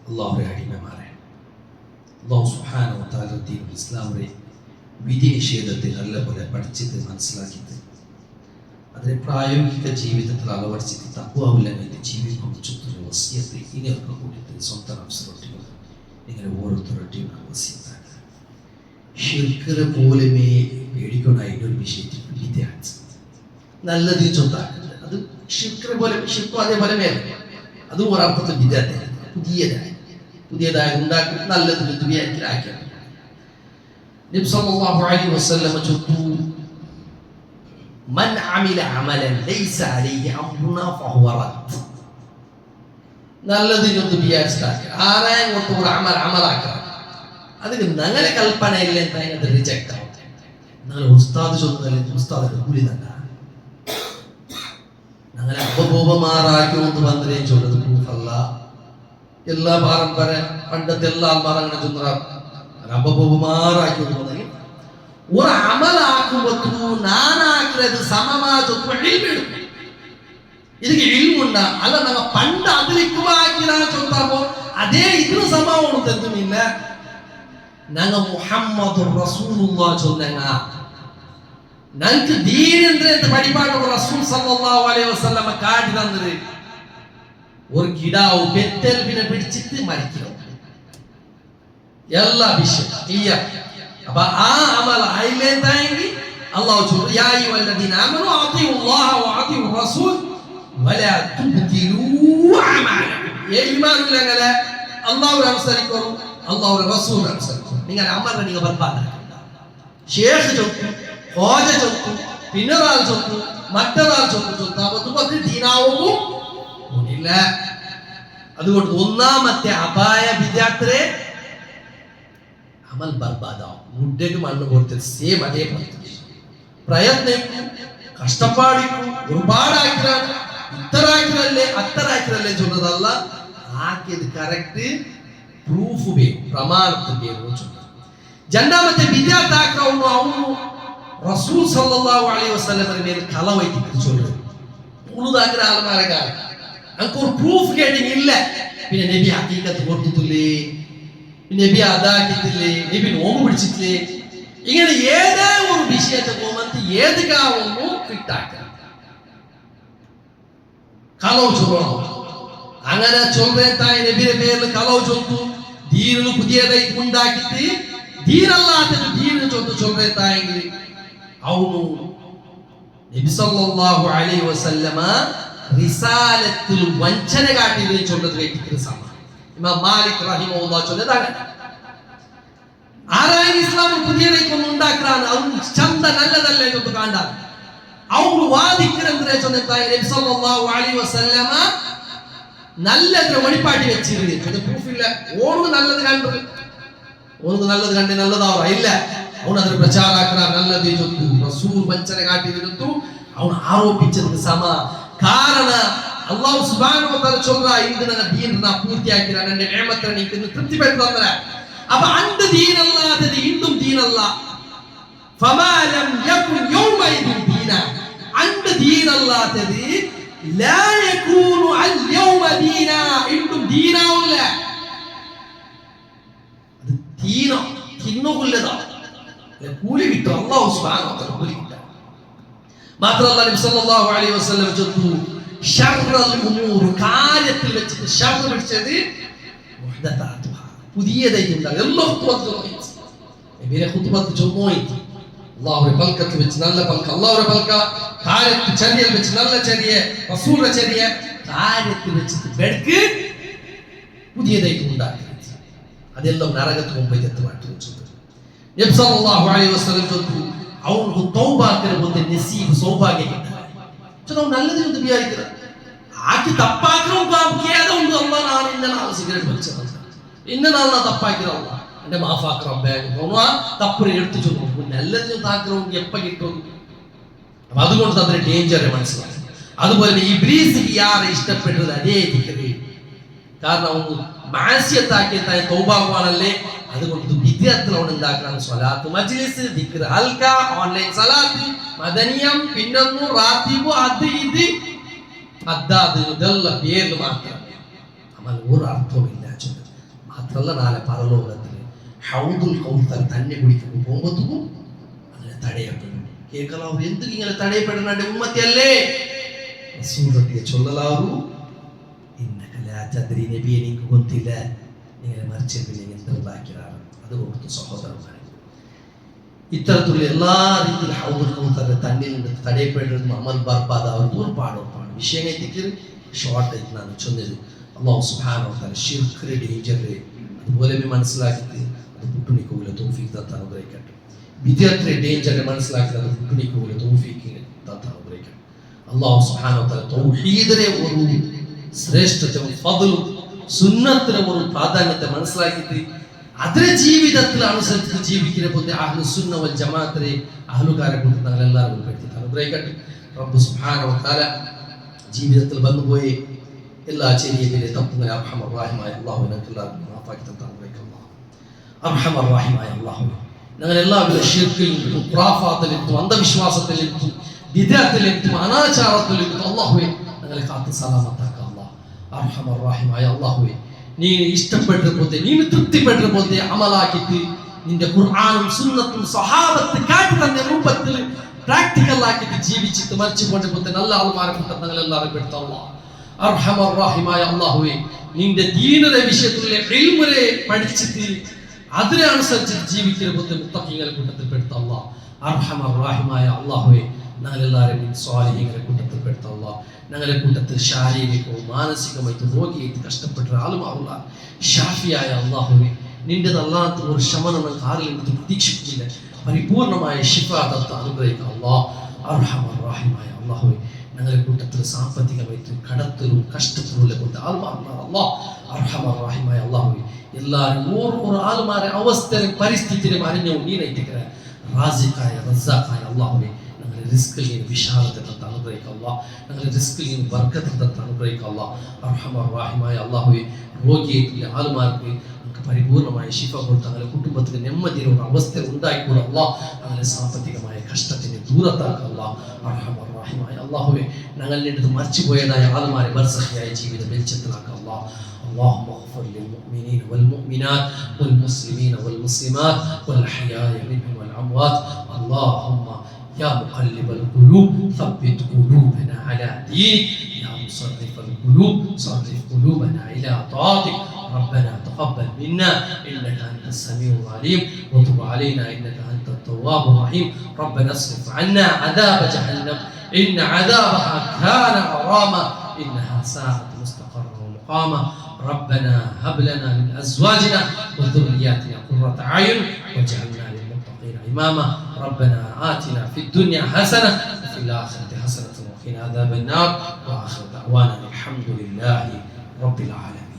الله الرحمن الرحيم. الله سبحانه وتعالى دين الإسلام വിധി നിഷേധത്തെ നല്ലപോലെ പഠിച്ചിട്ട് മനസ്സിലാക്കിയിട്ട് അതിനെ പ്രായോഗിക ജീവിതത്തിൽ അളവടിച്ചിട്ട് തഖ്വയില്ലാതെ ജീവിക്കുന്ന ചുറ്റുള്ള വസിയത്ത് ഇനിയൊക്കെ കൂടിയിട്ട് സ്വന്തം അവസരത്തിൽ ഇങ്ങനെ ഓരോരുത്തരുടെയും വസിയത്താണ്. ഷിർക്കിനെ പോലുമേ പേടിക്കുന്ന അതിൻ്റെ ഒരു വിഷയത്തിൽ വിദ്യാർത്ഥി നല്ലത് ചൊത്താക്കുന്നത് അത് ഷിർക്കിനെ പോലെ ഷിർക്കും അതേപോലെ മേലെ അതും ഒരർത്ഥത്തിൽ വിദ്യാർത്ഥി പുതിയതായി ഉണ്ടാക്കി നല്ലത് വിദ്യാർത്ഥിലാക്കിയാണ്. നബി സല്ലല്ലാഹു അലൈഹി വസല്ലം ചൊല്ലു മൻ അമില അമലൻ ലൈസ അലൈഹി അംറുനാ ഫഹുവ റദ്ദ്. നല്ലതിനൊന്ന് വിചാരിച്ചാക്കുക ആരായം കൊണ്ട് ഒരു അമലാക്കുക അതിന് ഞങ്ങളെ കൽപ്പന ഇല്ല അത് റിജക്ട് ആവും. ഞങ്ങൾ ഉസ്താദ് ചൊല്ലുന്നില്ല ഉസ്താദിന്റെ കൂലി തന്നെ ഞങ്ങളെ അപകോപമാറാക്കി കൊണ്ട് വന്നതേം ചൊല്ലത് പ്രൂഫല്ല. എല്ലാ പാരമ്പര്യ പണ്ടത്തെ എല്ലാ ആൾമാർ അങ്ങനെ ചൊന്നാർ അപകോപമാറാക്കി കൊണ്ട് വന്നെങ്കിൽ ഒരു അമലാക്കുമ്പോ നാനാക്കുന്നത് സമമാ ചൊല്ലും ಇದಕ್ಕೆ ಇಲ್ಮುಂಡ ಅಲ್ಲ ನಮ್ಮ ಪಂಡ ಅದಲಿಕ್ಕೂ ಹಾಕಿರ ಚೊಂತಾಬೋ ಅದೇ ಇದ್ರ ಸಮಾವಣು ತಂದುಮಿಲ್ಲ ನಂಗ ಮುಹಮ್ಮದು ರಸೂಲುಲ್ಲಾಹ್ ಚೊಂದಂಗ ನಂಗೆ ದೀನ್ ಅಂದ್ರೆ ಅಂತ ಪಡಿಪಾಟ ರಸೂಲ್ ಸಲ್ಲಲ್ಲಾಹು ಅಲೈಹಿ ವಸಲ್ಲಮ ಕಾಡಿದಂದ್ರೆ ஒரு கிடாவு பெத்தல் பின பிடிச்சிட்டு மரிக்கிறோம் எல்லா விஷயம் இல்லையா. அப்ப அமல் ஐலே தாங்கி அல்லாஹ் சொல்ற யா அய்யுஹல்லதீன ஆமனு அத்தீஉல்லாஹ வ அத்தீஉர் ரசூல் ولا تبدلوا أعمالكم. يا إيمان لنا الله ورسوله الله ورسوله നിങ്ങൾ അമറിനെ നിങ്ങൾ ബർബാദാക്കുക. ഷേഖ് ചൊല്ലും ഹോജ ചൊല്ലും പിന്നൊരാൾ ചൊല്ലും മറ്റൊരാൾ ചൊല്ലും ദീനാവും ഇല്ല. അതുകൊണ്ട് ഒന്നാമത്തെ അപായ വിദ്യാർത്ഥിയെ അമൽ ബർബാദാവും. മുട്ടേക്ക് മണ്ണ് കൊടുത്ത് സേം അതേപോലെ പ്രയത്നിക്കും കഷ്ടപ്പാടിക്കും ഒരുപാടാക്കിയാണ് ഇത്തരാക്കിരല്ലേ അത്തരാക്കിരല്ലേ ചൊന്നതല്ല ആക്കിയത് കറക്റ്റ് പ്രൂഫ് ಬೇಕು ಪ್ರಮಾಣಕ್ಕೆ ಬೇಕು ಚೊನ್ನ. രണ്ടാമത്തെ വിദ്യാർത്ഥി ആക്രമണം ಅವನು റസൂൽ സല്ലല്ലാഹു അലൈഹി വസല്ലമರ ಮೇಲೆ കലവൈത്തിട്ട് ചൊല്ലുന്നത് ഉളുദാക്കിര ആൾമാരക അനക്ക് ഒരു പ്രൂഫ് കേട്ടിങ് ഇല്ല. പിന്നെ നബി ഹഖീഖത്ത് കൊടുത്തില്ലേ, നബി അദാക്കിത്തില്ലേ, നബി നോമ്പ് പിടിച്ചിട്ടില്ലേ, ഇങ്ങനെ ഏതേ ഒരു വിഷയത്തെ പോകുമ്പോൾ ഏതുകാവുന്നു ഫിറ്റാക്കുക കലവ് ചൊല്ലണം. അങ്ങനെ ചൊല്ലേത്തായി നബിയുടെ പേരിൽ കലവ് ചൊല്ലും ദീനിൽ പുതിയതായി ഉണ്ടാക്കിയിട്ട് ദീനല്ലാത്തത് ദീനിന് ചൊല്ലേത്തായെങ്കിൽ അവನು നബി സല്ലല്ലാഹു അലൈഹി വസല്ലമ റിസാലത്തിൽ വഞ്ചന കാട്ടിയത് ചൊല്ലത് കേട്ടിട്ട് സമാനം. ഇമാം മാലിക് റഹിമഹുല്ലാഹ് ചൊല്ലതാണ് ആരായി ഇസ്ലാം പുതിയതായിക്കൊന്നും ഉണ്ടാക്കാണ് അവൻ ചന്ത നല്ലതല്ലേ എന്ന് കാണാൻ ಅವರು ವಾದಿಕ್ಕರಂದ್ರೆ ಚೊಂದಾಯಿ ನಬಿ ಸಲ್ಲಲ್ಲಾಹು ಅಲೈಹಿ ವಸಲ್ಲಮ നല്ലതിനെ വഴിപാട്ടി വെച്ചിരുന്നു. അത് പ്രൂഫില്ല. ഓണു നല്ലത് കണ്ടു ഓണു നല്ലത് കണ്ട് നല്ലതാവറ ഇല്ല. ಅವನು ಅದರ ಪ್ರಚಾರಕರ ನಲ್ಲದೇ ಜೊತ್ತು ರಸೂಲ್ ವಂಚನೆ ಕಾಟಿದಿರುತ್ತು ಅವನು ಆರೋಪಿಸಿದ ಸಮ ಕಾರಣ ಅಲ್ಲಾಹ್ ಸುಬ್ಹಾನಹು ವ ತಆಲ ಚೊಲ್ರ ಇಂದು ನನ್ನ ದೀನನ ಪೂರ್ತಿ ಹಾಕಿರ ನನ್ನ ನೇಮತ್ರ ನೀನು ತೃಪ್ತಿ ಪಡ್ತಂದ್ರೆ ಅಪ್ಪ ಅಂದ ದೀನಲ್ಲ ಅದು ಇಂದು ದೀನಲ್ಲ فما لم يكن يومئذ دينا عند دين الله تدي لا يكون اليوم دينا انتم دينا ولا دينا തിന്നുകൊള്ളതാ കൂലി കിട്ടും. അല്ലാഹു സുബ്ഹാനഹു വ തആല കൂലി കിട്ടും. മാത്രമല്ല നബി സല്ലല്ലാഹു അലൈഹി വസല്ലം ചൊല്ലു ശർറൽ ഉമൂർ കാര്യത്തിൽ വെച്ചിട്ട് ശർറ പിടിച്ചത് മുഹ്ദസാതുഹ പുതിയതായിട്ടുണ്ട്. എല്ലാം നബിയുടെ ഖുതുബത്ത് ചൊല്ലുന്നു അല്ലാഹുവിന്റെ ബൽക്കത്ത് വെച്ച് നല്ല ബൽക്ക അല്ലാഹുവിന്റെ ബൽക്ക കാര്യത്തിൽ ചരിയ വെച്ച് നല്ല ചരിയ റസൂലിന്റെ ചരിയ കാര്യത്തിൽ വെച്ചിട്ട് ബെഡ്ക്ക് പുതിയതായിട്ട് ഉണ്ടാക്കി അതെല്ലാം നരകത്തിന് മുമ്പ് എത്തുമായിട്ട് വെച്ചത്. നബി സല്ലല്ലാഹു അലൈഹി വസല്ലം ചൊല്ലു അവർക്ക് തൗബാക്കിന് പോലെ നസീബ് സൗഭാഗ്യം കിട്ടാൻ ನಾವು ನಲ್ಲದಿರುವುದು ಬಿಯಾಯಿತರ ಆಕಿ ತಪ್ಪಾಕಿರೋ ಬಾಬ್ಕಿಯಾದ ಒಂದು ಅಲ್ಲ ನಾನು ಇನ್ನ ನಾನು ಸಿಗರೇಟ್ വലിച്ചത് ഇന്ന നാളെ തപ്പാക്കിറല്ല എന്റെ മാഫാക്കിറ ബാഗ് തപ്പുര എടുത്തു ചൊല്ലും നല്ലതിന് താക്കിറവും എപ്പ കിട്ടും. അപ്പൊ അതുകൊണ്ട് തന്നെ ഡേഞ്ചറെ മനസ്സിലാക്കി. അതുപോലെ ഇബ്ലീസിക്ക് യാരെ ഇഷ്ടപ്പെട്ടത് അതേ ദിക്റ്. കാരണം അവന് മാസിയത്താക്കിയ തൗബാവാണല്ലേ. അതുകൊണ്ട് വിദ്യാർത്ഥികളോട് ഉണ്ടാക്കണം സ്വലാത്ത് മജ്ലിസ്, ദിക്ർ ഹൽക്ക, ഓൺലൈൻ സലാത്ത്, മദനിയം, പിന്നൊന്നു റാത്തിബു, അത് ഇത് അദ്ദാദ് ഇതെല്ല പേരിൽ മാത്രം അമൽ ഒരു അർത്ഥവുമില്ല. മാത്രമല്ല നാളെ പരലോകത്തിൽ ഹൗദുൽ കൗസർ തന്നെ കുടിക്കുമ്പോൾ പോകുമ്പോഴത്തേക്കും അങ്ങനെ തടയപ്പെടും. കേൾക്കലാവൂ, എന്തും ഇങ്ങനെ തടയപ്പെടുന്ന ഉമ്മത്തിയല്ലേ റസൂലുള്ളാഹി ചൊല്ലലാവൂ ഇന്നക ലാ തദ്രി നബിയെ നിങ്ങൾക്ക് ಗೊತ್ತಿಲ್ಲ നിങ്ങളെ മറിച്ചിട്ടില്ലെങ്കിൽ എന്തുണ്ടാക്കിയതാണ്. അതുകൊണ്ട് സഹോദരന്മാരെ, ഇത്തരത്തിലുള്ള എല്ലാ രീതിയിൽ ഹൗദുൽ കൗസറിന്റെ തന്നിൽ നിന്ന് തടയപ്പെടുന്ന അമൽ ബർബാദാവുന്ന ഒരുപാട് വിഷയങ്ങൾ ഷോർട്ടായിട്ട് ನಾನು ചൊന്നത്. അല്ലാഹു സുബ്ഹാനഹു വ തആല ശിർക്കിന്റെ ഡേഞ്ചർ അതുപോലെ മനസ്സിലാക്കിയിട്ട് അത് പുട്ടുണിക്കൂല തൗഫീഖ് തത്താൻ അനുഗ്രഹിക്കട്ടെ. വിദ്യാർത്ഥിയുടെ ഡേഞ്ചർ മനസ്സിലാക്കി അത് പുട്ടുണിക്കൂല തൗഫീഖ് തത്താൻ അനുഗ്രഹിക്കട്ടെ. അല്ലാഹു സുബ്ഹാനഹു വ തആല തൗഹീദിനെ ഒരു ശ്രേഷ്ഠതയും ഫദ്ലും സുന്നത്തിനെ ഒരു പ്രാധാന്യത്തെ മനസ്സിലാക്കിയിട്ട് അതിനെ ജീവിതത്തിൽ അനുസരിച്ച് ജീവിക്കുന്ന പോലെ അഹ്ലു സുന്ന വൽ ജമാഅത്തിനെ അഹ്ലുകാരെ കൊണ്ട് ഞങ്ങളെല്ലാവരും ഉൾപ്പെടുത്തി അനുഗ്രഹിക്കട്ടെ. റബ്ബ് സുബ്ഹാനഹു വ തആല ജീവിതത്തിൽ വന്നുപോയി എല്ലാ ചെറിയ വലിയ തപ്പുകളെ അർഹമർ റഹീമായ അല്ലാഹു ഞങ്ങൾക്കെല്ലാവർക്കും മാഫാക്കി തന്ന അനുഗ്രഹിക്കുക. അർഹമർ റഹീമായ അല്ലാഹു ഞങ്ങളെല്ലാവരും ശിർക്കിലും ഖുറാഫാത്തിലും അന്ധവിശ്വാസത്തിലും ബിദ്അത്തിലും അനാചാരത്തിലും അല്ലാഹുവേ ഞങ്ങളെ കാത്ത് സലാമത്താക്കുക. അല്ലാഹു അർഹമർ റഹീമായ അല്ലാഹുവേ നീ ഇഷ്ടപ്പെട്ട പോലെ നീ തൃപ്തിപ്പെട്ട പോലെ അമലാക്കിയിട്ട് നിന്റെ ഖുർആനും സുന്നത്തും സ്വഹാബത്ത് കാട്ടി തന്ന രൂപത്തിൽ പ്രാക്ടിക്കൽ ആക്കിയിട്ട് ജീവിച്ചിട്ട് മരിച്ചു കൊണ്ടുപോകുന്ന നല്ല ആൾമാരെ കൊണ്ട് ഞങ്ങളെല്ലാവരും പെടുത്ത അല്ലാഹു അർഹമർ റഹീമായ അല്ലാഹുവേ നിന്റെ ദീനിന്റെ വിഷയത്തിലെ ഇൽമിനെ പഠിച്ചിട്ട് അതിനെ അനുസരിച്ചിട്ട് ജീവിക്കുന്ന പോലെ മുത്തഖീങ്ങളെ കൂട്ടത്തിൽ പെടുത്ത അല്ലാഹു അർഹമർ റഹീമായ അല്ലാഹുവേ ഞങ്ങളെല്ലാവരും സ്വാലിഹീങ്ങളെ കൂട്ടത്തിൽ പെടുത്ത അല്ലാഹു ഞങ്ങളുടെ കൂട്ടത്തിൽ ശാരീരികവും മാനസികമായിട്ട് രോഗിയായിട്ട് കഷ്ടപ്പെട്ട ആളുമാറുള്ള ഷാഫിയായ അല്ലാഹുവേ നിന്റേതല്ലാത്ത ഒരു ശമനം ആരിൽ നിന്ന് പ്രതീക്ഷിക്കുന്നില്ല. പരിപൂർണമായ ശിഫ തത്ത് അനുഗ്രഹിക്കുക അല്ലാഹു അർഹമർ റഹീമായ അല്ലാഹുവേ ഞങ്ങളുടെ കൂട്ടത്തിൽ സാമ്പത്തികമായിട്ട് കടത്തിലും കഷ്ടത്തിലുള്ള കൊണ്ട് ആൾമാറുള്ള അല്ലാഹു അർഹമർ റഹീമായ അല്ലാഹുവേ എല്ലാവരും ഓരോ ആൾമാരെ അവസ്ഥയിലും പരിസ്ഥിതിയിലും അറിഞ്ഞു നീനയിട്ടിരിക്കുന്ന റാസിഖായ റസാഖായ അല്ലാഹുവേ ഞങ്ങളുടെ റിസ്കിൽ നിന്ന് വിശാലത്തെ തത്ത് അനുഗ്രഹിക്കുക അല്ലാഹു ഞങ്ങളുടെ റിസ്കിൽ നിന്ന് ബർക്കത്ത് തത്ത് അനുഗ്രഹിക്കുക അല്ലാഹു അർഹമർ റഹീമായ അല്ലാഹുവേ രോഗിയായിട്ടുള്ള ആൾമാർക്ക് പരിപൂർണമായ ശിഫ കൊടുത്ത് അങ്ങനെ കുടുംബത്തിന് നെമ്മതിയുള്ള അവസ്ഥ ഉണ്ടായിക്കൂടെ അല്ലാഹു അങ്ങനെ സാമ്പത്തികമായ കഷ്ടത്തിന് ദൂരത്താക്കുക അല്ലാഹു അർഹമർ റഹീമായ അല്ലാഹുവേ ഞങ്ങളുടെ അടുത്ത് മരിച്ചുപോയതായ ആൾമാരെ ബർസഖിയായ ജീവിതം വെളിച്ചത്തിലാക്കുക അല്ലാഹു اللهم اغفر للمؤمنين والمؤمنات والمسلمين والمسلمات والأحياء منهم والأموات اللهم يا مقلب القلوب ثبت قلوبنا على دينك يا مصرف القلوب صرف قلوبنا إلى طاعتك ربنا تقبل منا إنك أنت السميع العليم وتب علينا إنك أنت التواب الرحيم ربنا اصرف عنا عذاب جهنم إن عذابها كان غراما إنها ساءت مستقرا ومقاما ربنا هب لنا من أزواجنا وذرياتنا قرة أعين واجعلنا للمتقين إماما ربنا آتنا في الدنيا حسنة وفي الآخرة حسنة وقنا عذاب النار وآخر دعوانا الحمد لله رب العالمين.